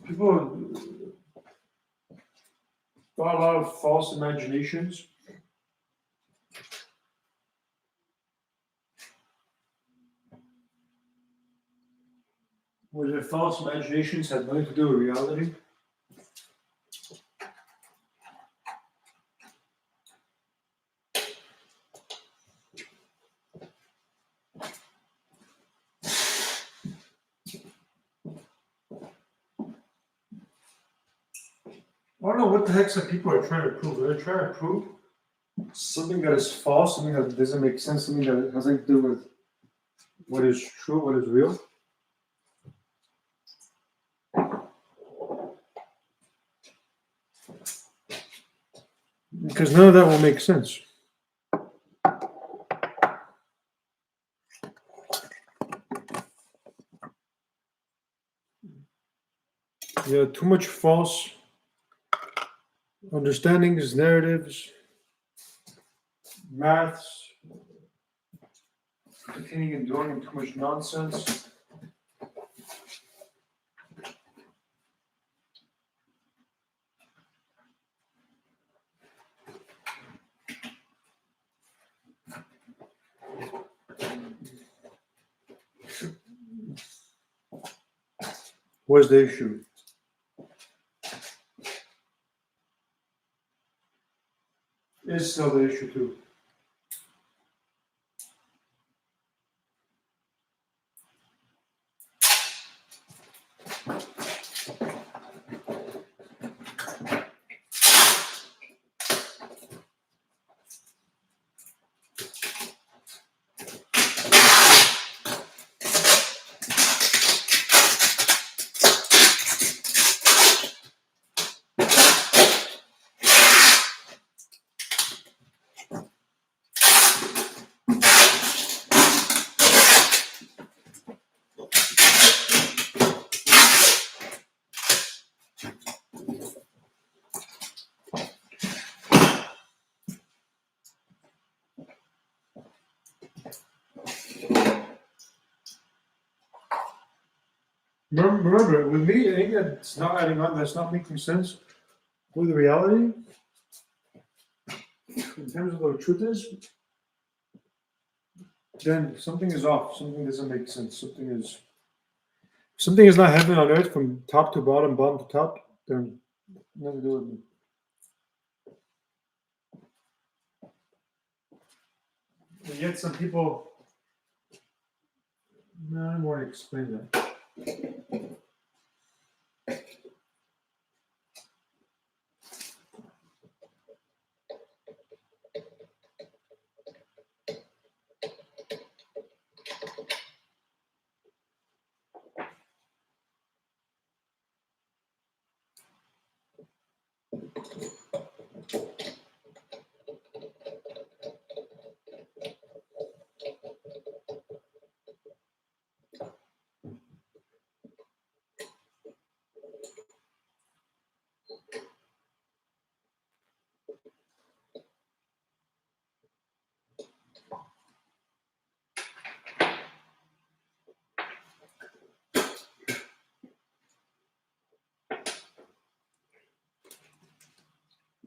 People got a lot of false imaginations. Where their false imaginations have nothing to do with reality. I don't know what the heck some people are trying to prove. They're trying to prove something that is false, something that doesn't make sense, something that has nothing to do with what is true, what is real. Because none of that will make sense. Yeah, too much false understandings, narratives, maths, continuing and doing too much nonsense. What's the issue? It's still the issue too. Remember, with me, anything that's not adding on, that's not making sense with the reality, in terms of what the truth is, then something is off. Something doesn't make sense. Something is not heaven on earth from top to bottom, bottom to top. Then nothing to do with me. And yet some people, no, I don't want to explain that.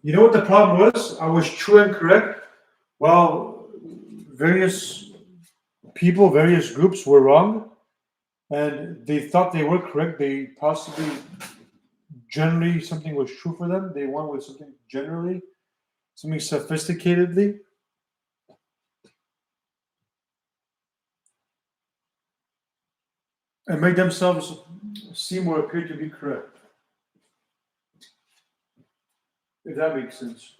You know what the problem was? I was true and correct, while various people, various groups were wrong, and they thought they were correct. They possibly, generally, something was true for them. They went with something generally, something sophisticatedly. And make themselves seem or appear to be correct. If that makes sense.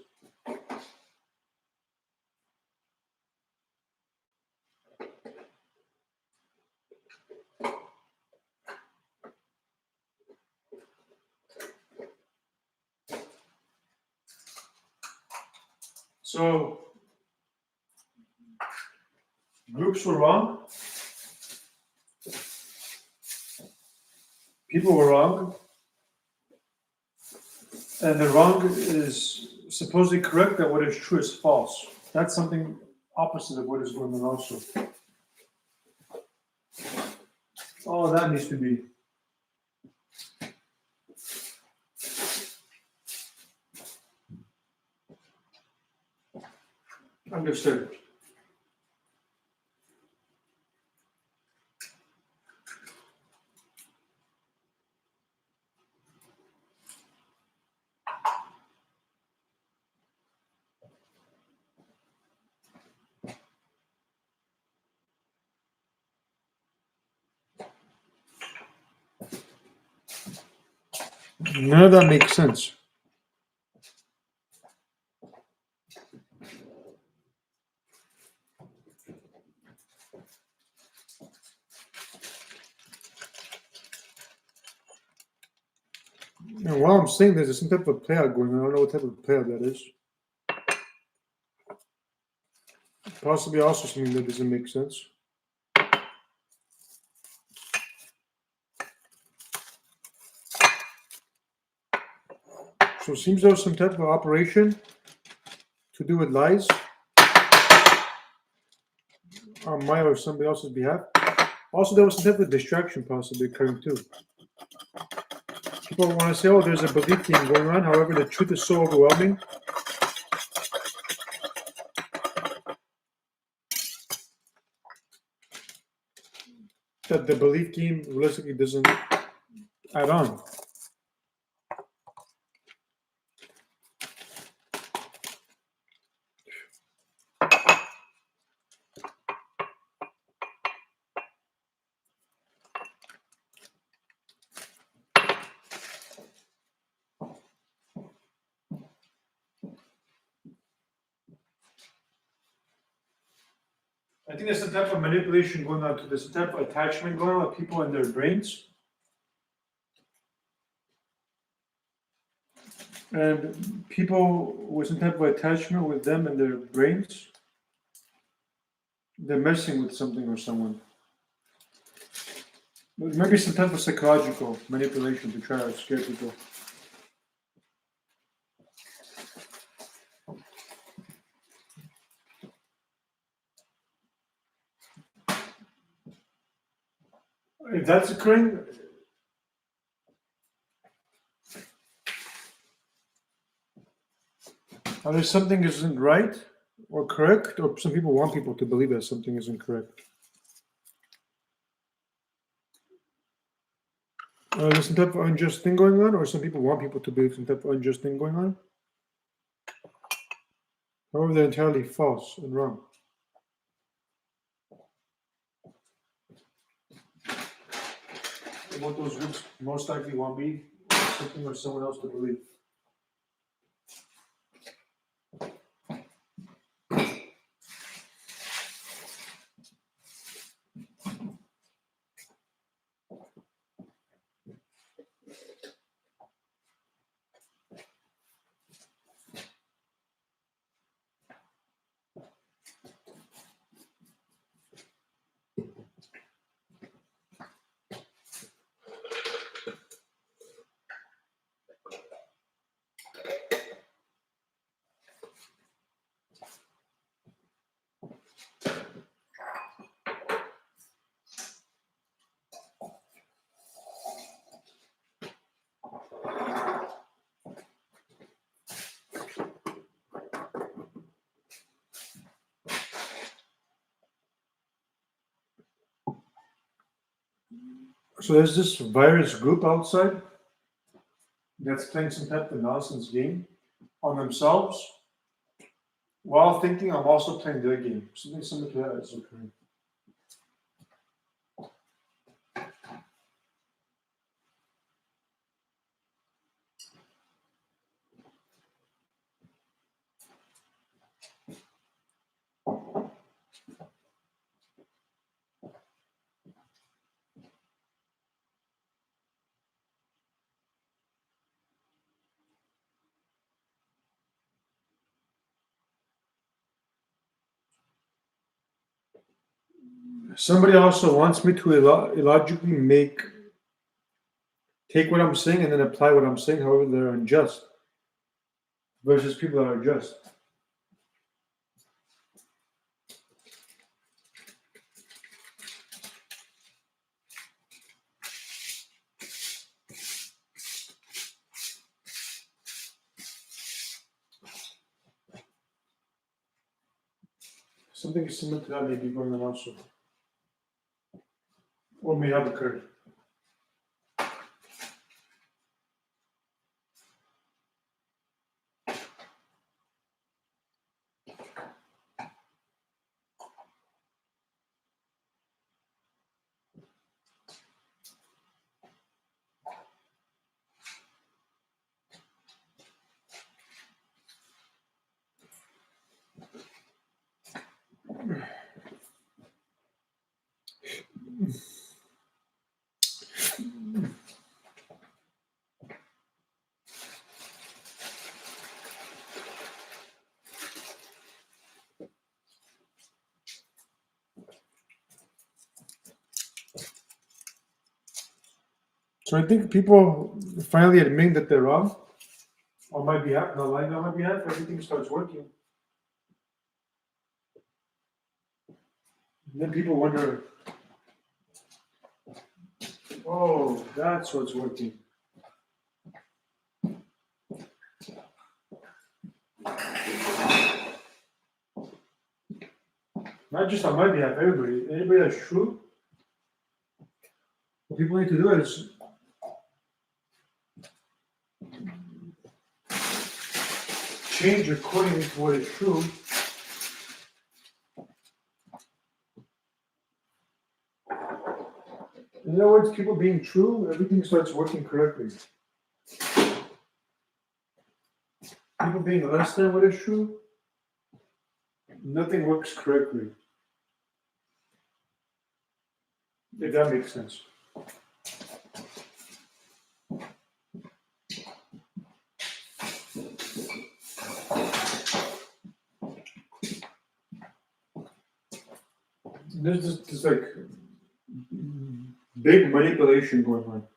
So groups were wrong. People were wrong. And the wrong is supposedly correct, that what is true is false. That's something opposite of what is going on also. Oh, that needs to be. Understood. None of that makes sense. And while I'm saying there's some type of playout going on, I don't know what type of playout that is. Possibly also something that doesn't make sense. So it seems there was some type of operation to do with lies on my or somebody else's behalf. Also, there was some type of distraction possibly occurring too. People want to say, oh, there's a belief game going on. However, the truth is so overwhelming that the belief game realistically doesn't add on. I think there's some type of manipulation going on, there's some type of attachment going on with people in their brains. And people with some type of attachment with them and their brains, they're messing with something or someone. Maybe some type of psychological manipulation to try to scare people. If that's occurring, either something isn't right or correct, or some people want people to believe that something isn't correct. There's some type of unjust thing going on, or some people want people to believe some type of unjust thing going on. However, they're entirely false and wrong. And what those groups most likely want me or something or someone else to believe. So there's this virus group outside that's playing some type of nonsense game on themselves while thinking I'm also playing their game. Something similar to that is occurring. Somebody also wants me to illogically take what I'm saying and then apply what I'm saying, however they're unjust, versus people that are just. Something similar to that may be going on also, or may have occurred. So I think people finally admitting that they're wrong on my behalf, not lying on my behalf, everything starts working. And then people wonder, oh, that's what's working. Not just on my behalf, everybody. Anybody that's true, what people need to do is change according to what is true. In other words, people being true, everything starts working correctly. People being less than what is true, nothing works correctly. If that makes sense. There's this like big manipulation going on.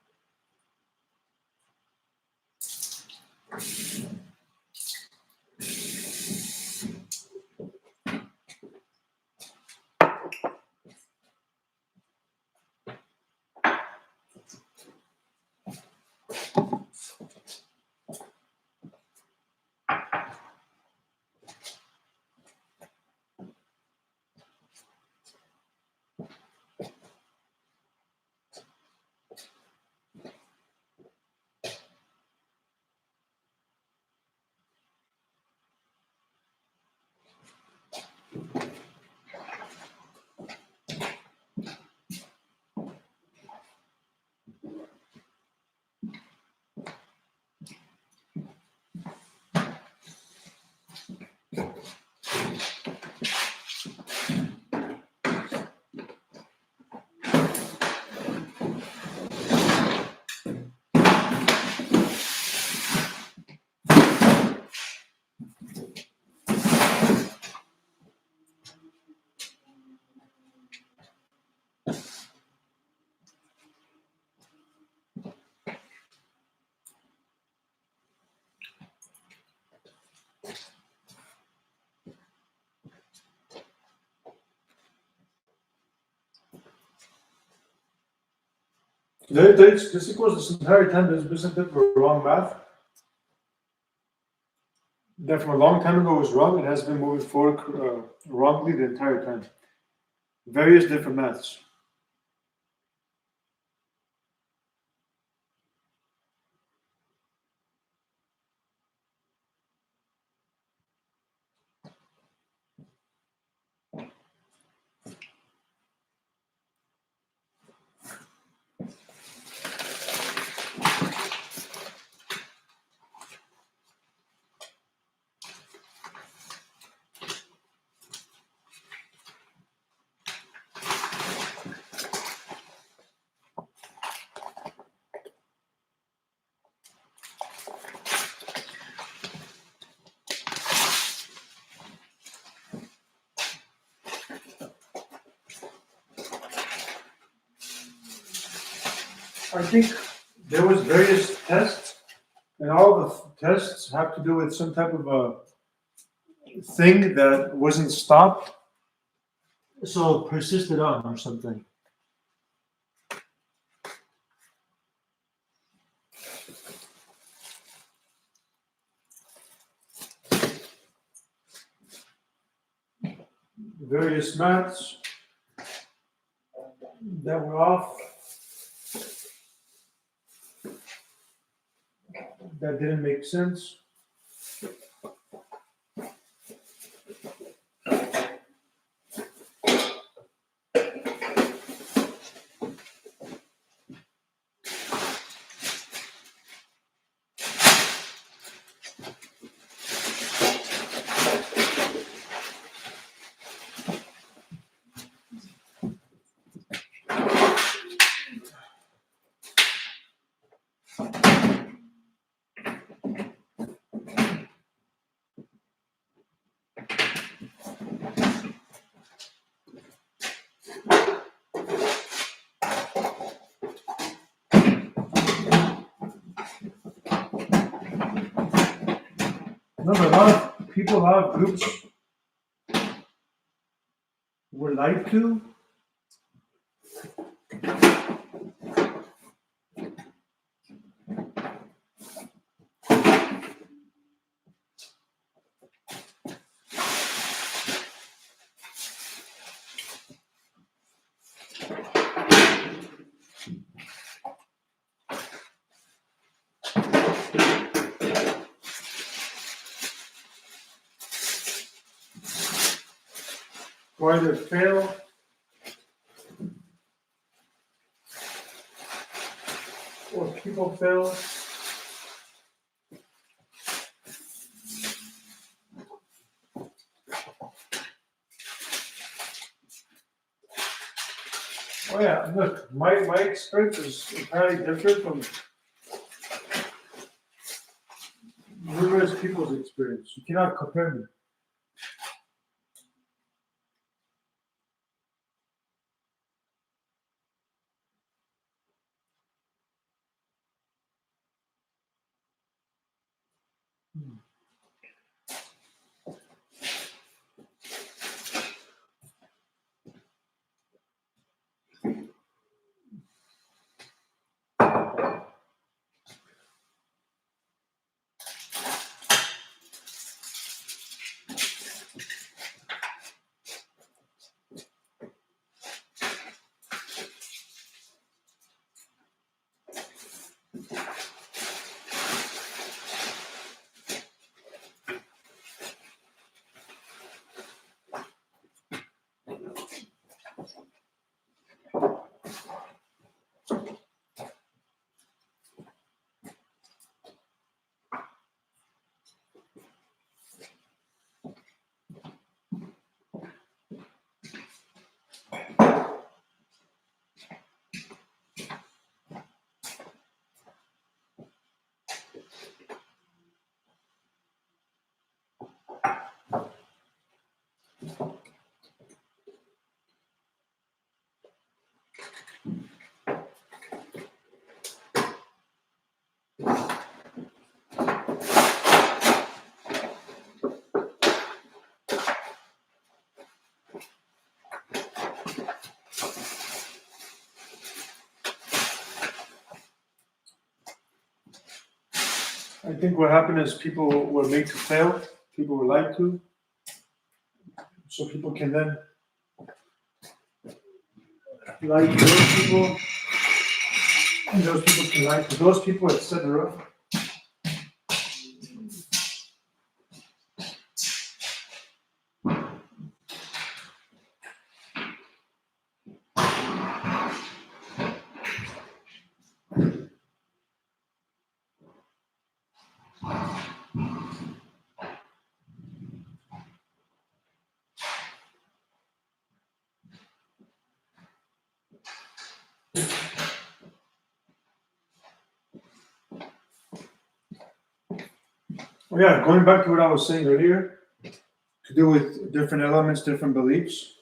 This equals this entire time there's been something wrong math. That from a long time ago was wrong. It has been moving forward wrongly the entire time. Various different maths. I think there was various tests, and all the tests have to do with some type of a thing that wasn't stopped, so it persisted on or something. Various mats that were off, that didn't make sense. No, but a lot of people, a lot of groups were lied to. Or either fail or people fail. Oh yeah, look, my experience is entirely different from numerous people's experience. You cannot compare me. I think what happened is people were made to fail, people were lied to, so people can then lie to those people, and those people can lie to those people, etc. Oh yeah, going back to what I was saying earlier, to do with different elements, different beliefs.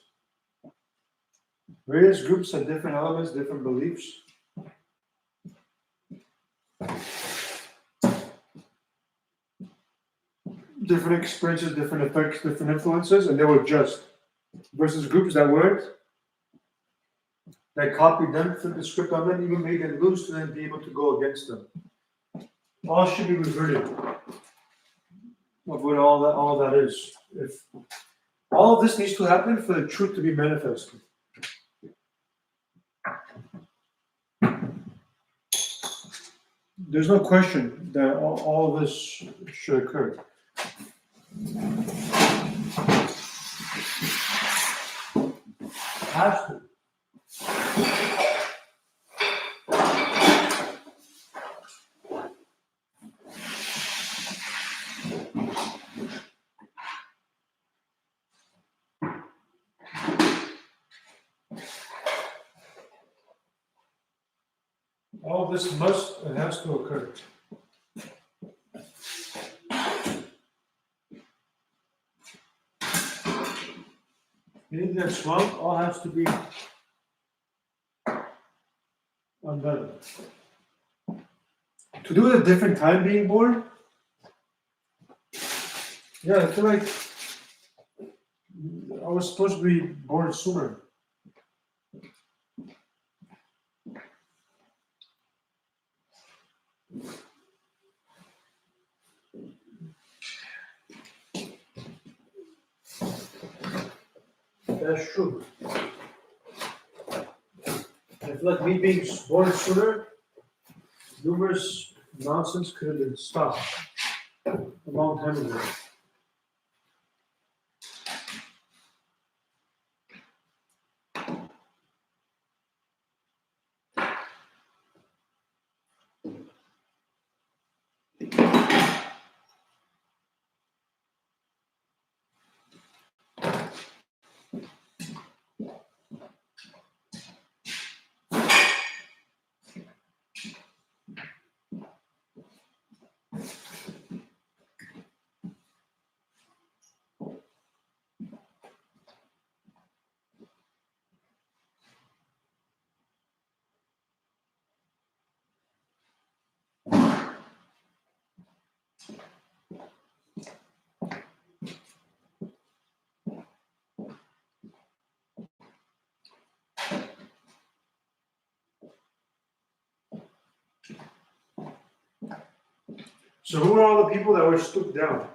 Various groups have different elements, different beliefs. different experiences, different effects, different influences, and they will adjust. Versus groups that weren't, that copied them, flipped the script on them, even made them lose to then be able to go against them. All should be reverted of what all that is. If all of this needs to happen for the truth to be manifested. There's no question that all of this should occur. Has to. All this must and has to occur. Anything that's wrong, all has to be undone. To do it a different time being born, yeah, I feel like I was supposed to be born sooner. That's true. I feel like me being born sooner, numerous nonsense could have been stopped a long time ago. So who are all the people that were stooped down?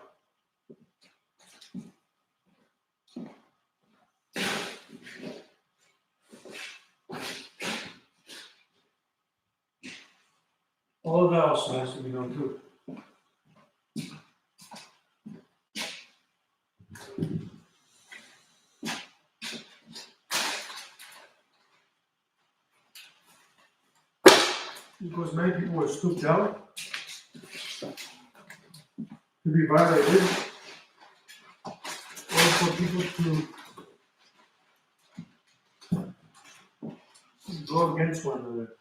All of that also has to be known too. Because many people were stooped down to be violated, or for people to go against one another.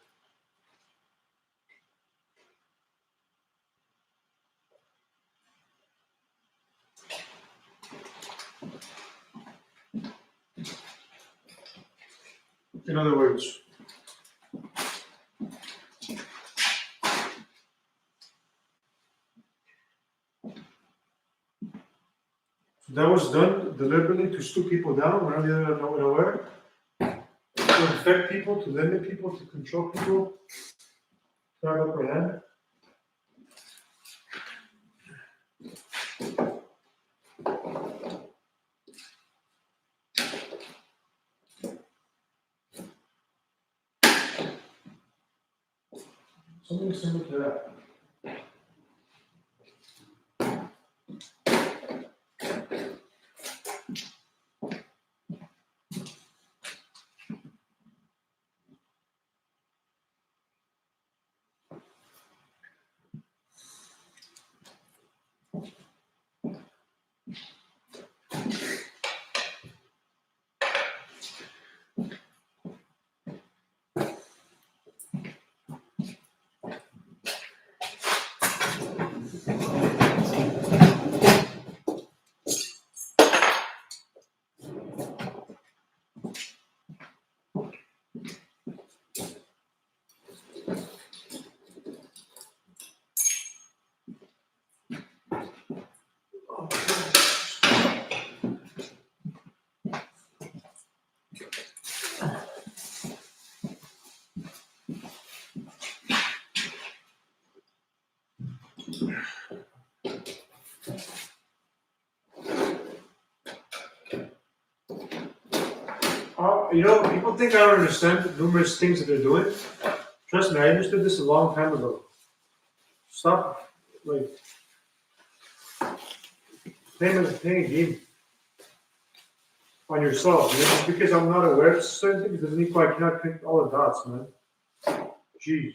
In other words, that was done deliberately to stoop people down when they are unaware, to infect people, to limit people, to control people, to have upper hand. Something similar to that. You know, people think I don't understand numerous things that they're doing. Trust me, I understood this a long time ago. Stop, like, playing a game on yourself. You know? Just because I'm not aware of certain things doesn't mean I cannot connect all the dots, man. Jeez.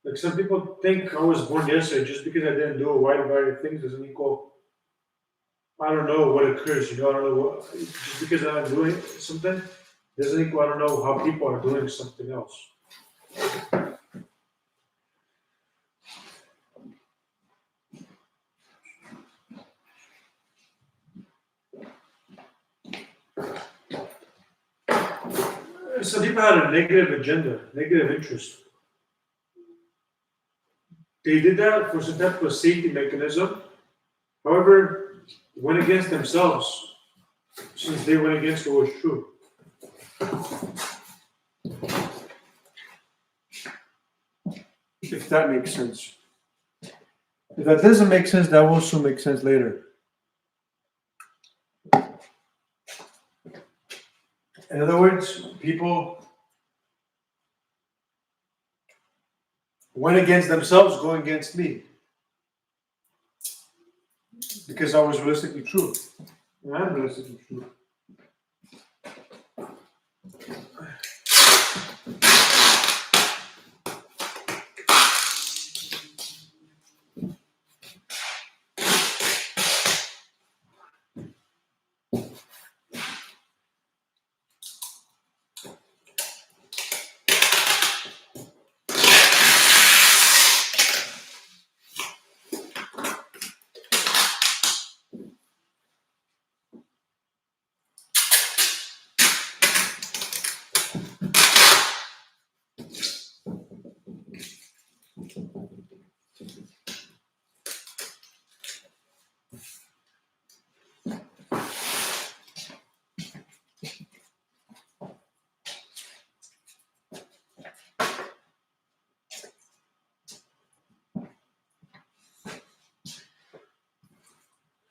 Like some people think I was born yesterday just because I didn't do a wide variety of things doesn't equal I don't know what occurs, you know, I don't know what just because I'm doing something doesn't equal I don't know how people are doing something else. Some people had a negative agenda, negative interest. They did that for some type of safety mechanism. However, went against themselves since they went against what was true. If that makes sense. If that doesn't make sense, that will also make sense later. In other words, people went against themselves, going against me. Because I was realistically true. And I'm realistically true.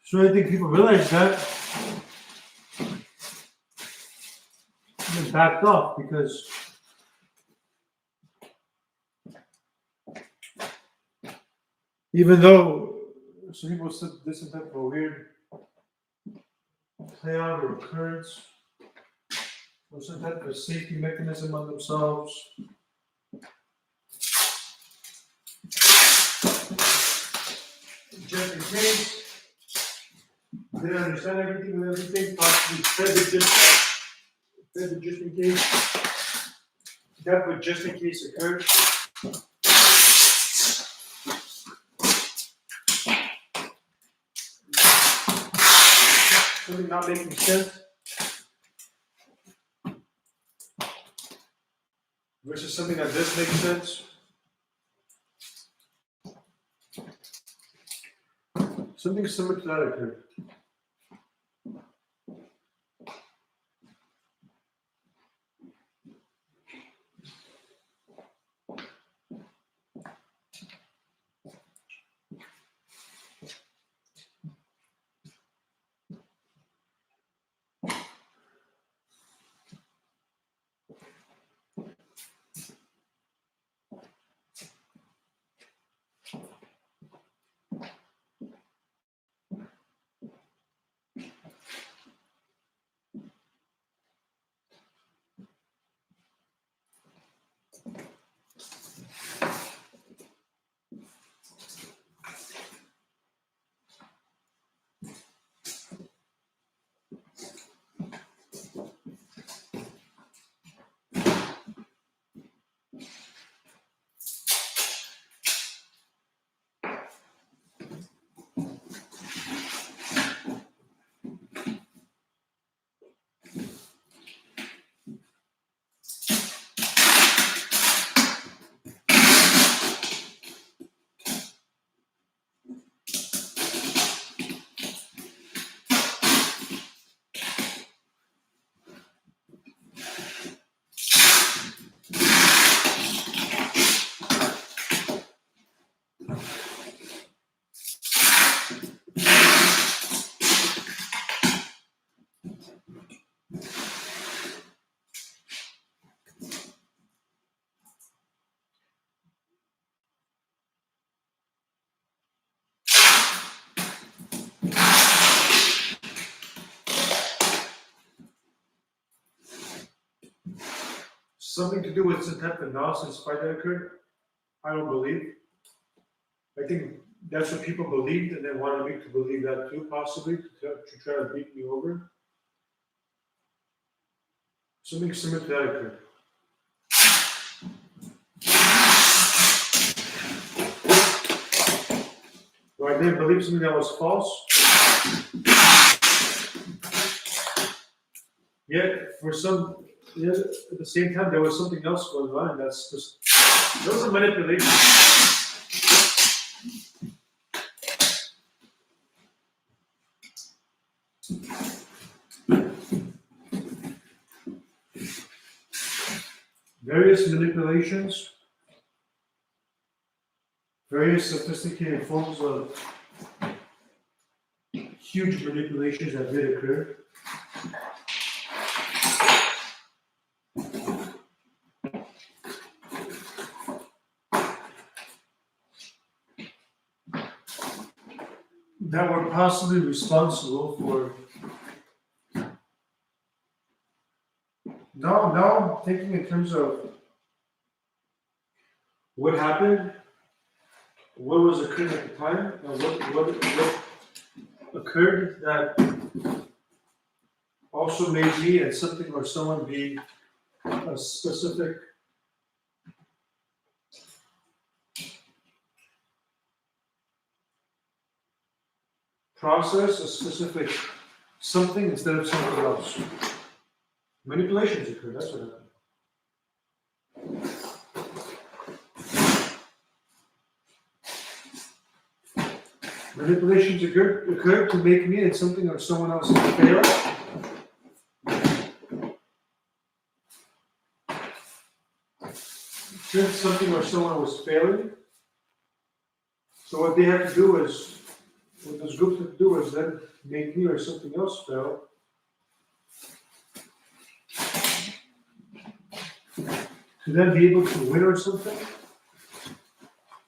So I think people realize that they backed off because even though some people said this is type of a weird play out or occurrence or some type of a safety mechanism on themselves. Just in case. Didn't understand everything with everything, possibly said it just in case. That would just in case occur. Something not making sense. Versus something that does make sense. Something similar to that occurred. something to do with some type of nonsense fight that occurred. I don't believe. I think that's what people believed, and they wanted me to believe that too, possibly, to try to beat me over. Something similar to that occurred. Or I didn't believe something that was false. Yet, at the same time, there was something else going on, and that's just, there was a manipulation. Various manipulations, various sophisticated forms of huge manipulations that did occur. That were possibly responsible for. Now I'm thinking in terms of what happened, what was occurring at the time, and what occurred that also made me and something or someone be a specific process, a specific something instead of something else. Manipulations occur, that's what happened. Manipulations occur to make me and something or someone else fail. Since something or someone was failing, so what they had to do is, what those groups had to do is then make me or something else fail. To then be able to win or something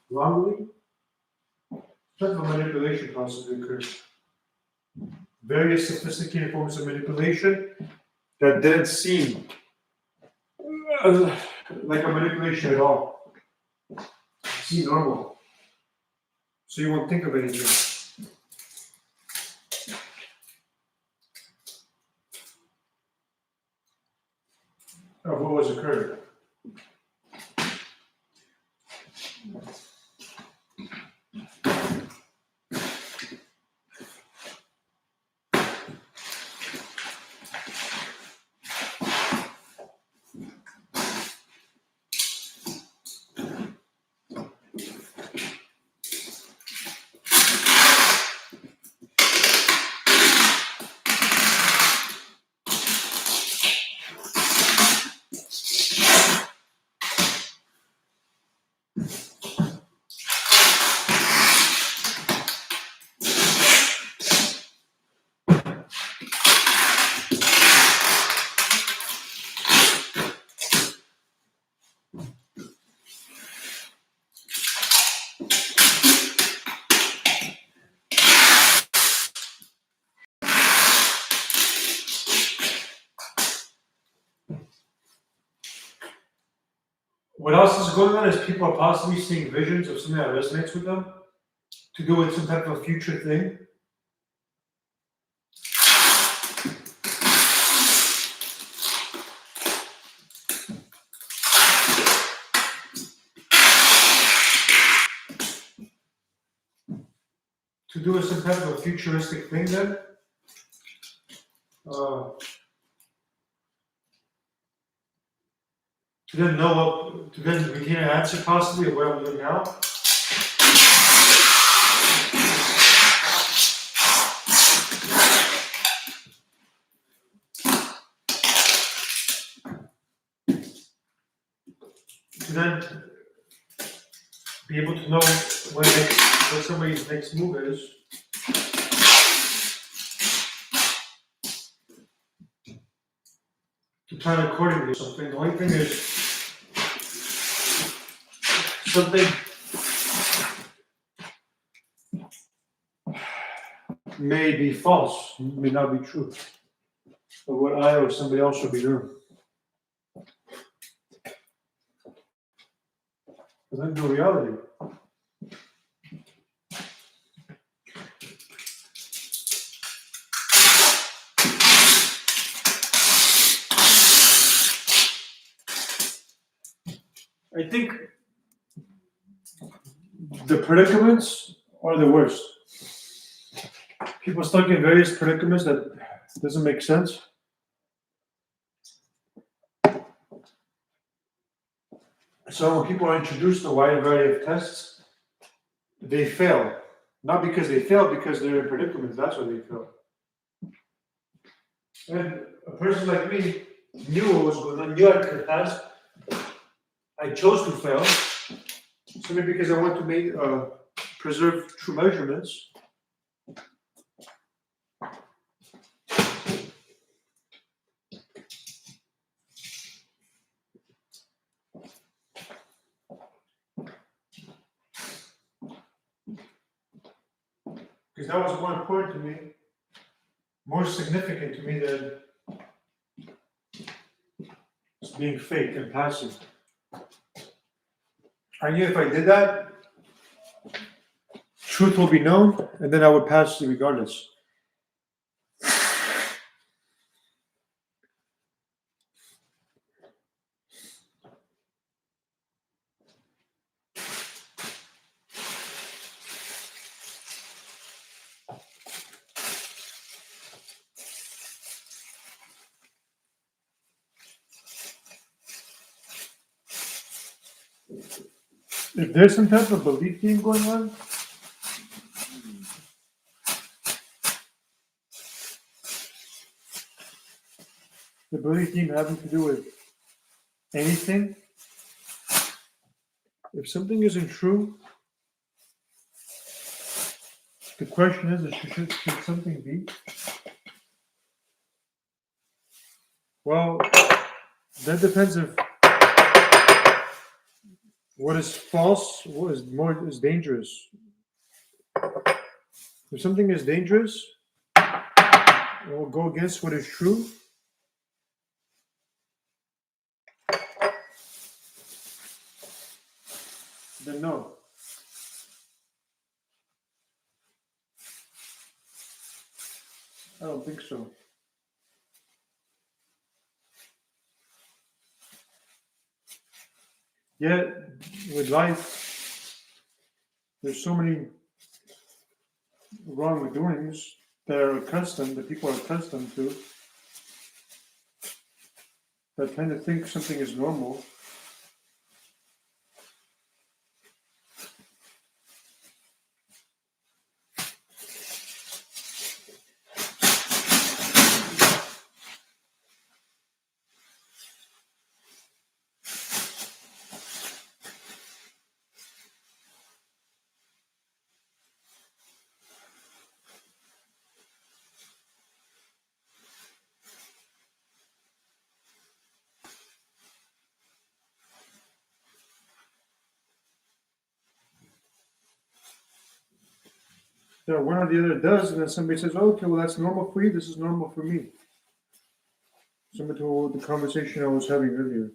wrongly. Type of manipulation possibly occurs. Various sophisticated forms of manipulation that didn't seem like a manipulation at all. Seem normal. So you won't think of anything. Of what was occurring. What else is going on is people are possibly seeing visions of something that resonates with them to do with some type of future thing. To do with some type of a futuristic thing then. To then know what, to then retain an answer possibly of where I'm living now. To then be able to know what somebody's next move is. To plan accordingly something. The only thing is something may be false, may not be true, of what I or somebody else should be doing. It's into reality. I think the predicaments are the worst. People stuck in various predicaments that doesn't make sense. So when people are introduced to a wide variety of tests, they fail. Not because they fail, because they're in predicaments. That's why they fail. And a person like me knew what was going on, knew I could pass. I chose to fail simply because I want to preserve true measurements. Because that was more important to me, more significant to me than just being fake and passive. I knew if I did that, truth will be known, and then I would pass regardless. If there's some type of belief theme going on, the belief theme having to do with anything, if something isn't true, the question is, should something be? Well, that depends if what is false, what is dangerous. If something is dangerous, it will go against what is true. Then no. I don't think so. Yet, with life, there's so many wrongdoings that people are accustomed to, that tend to think something is normal. So one or the other does, and then somebody says, oh, okay, well, that's normal for you, this is normal for me. Similar to the conversation I was having earlier.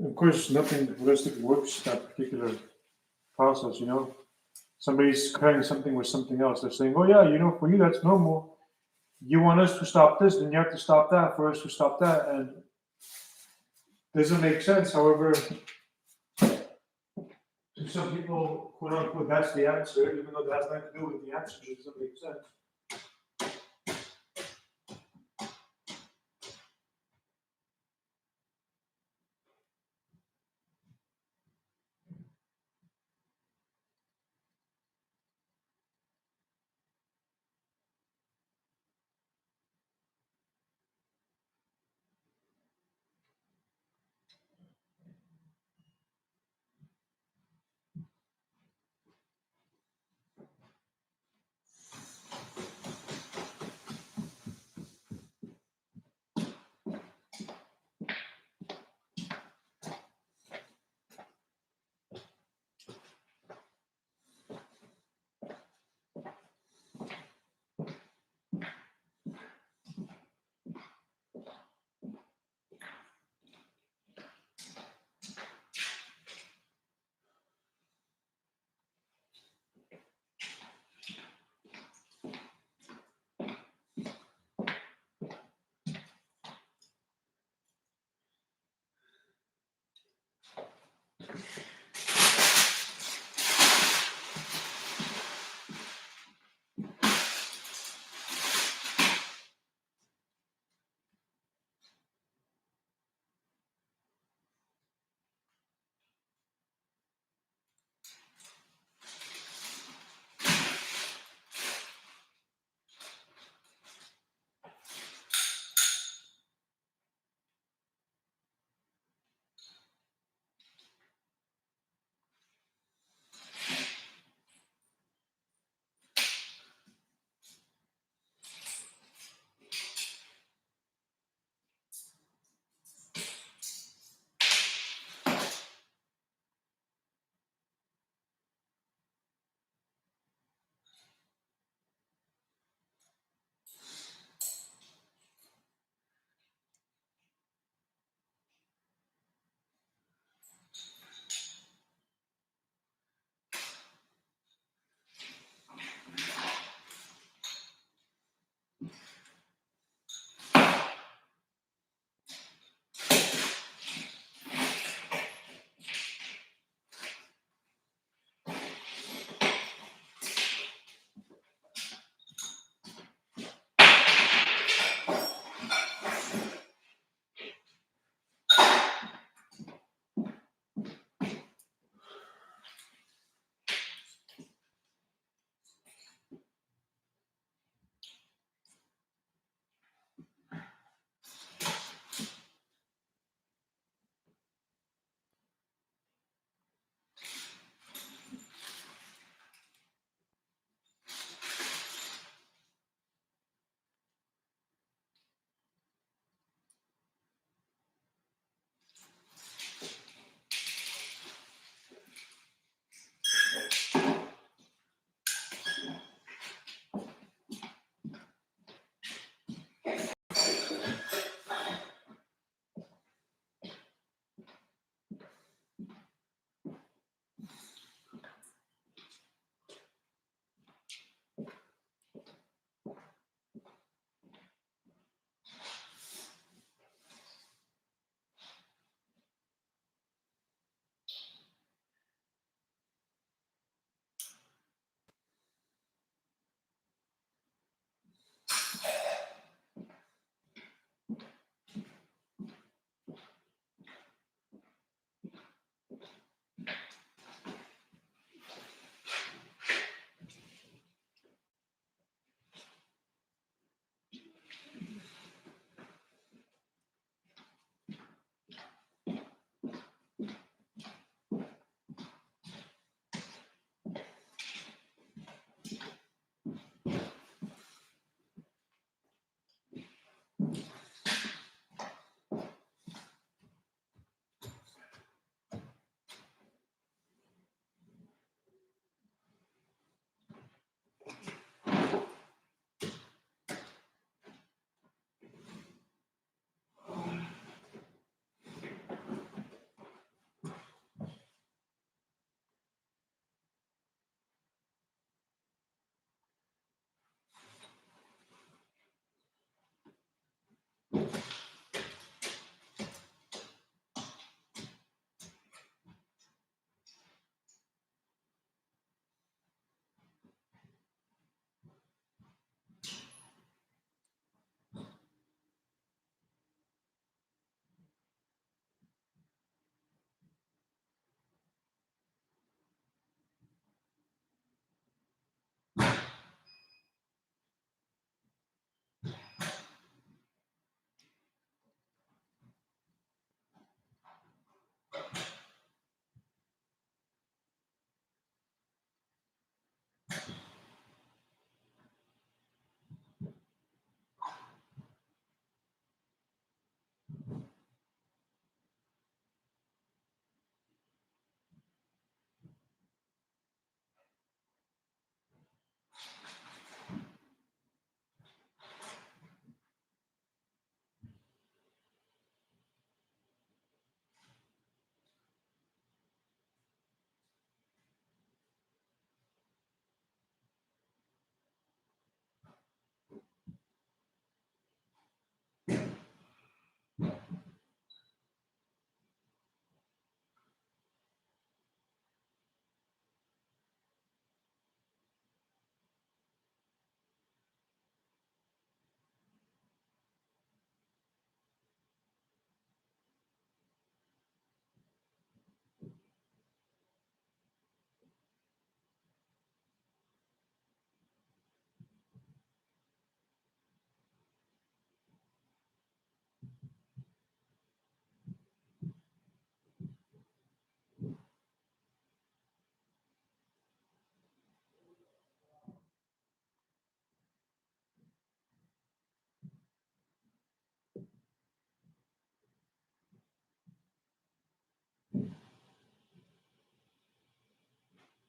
Of course, nothing holistic works that particular process, Somebody's comparing something with something else. They're saying, oh, yeah, for you, that's normal. You want us to stop this, then you have to stop that for us to stop that. And it doesn't make sense. However, to some people, quote unquote, that's the answer, even though that has nothing to do with the answer, it doesn't make sense.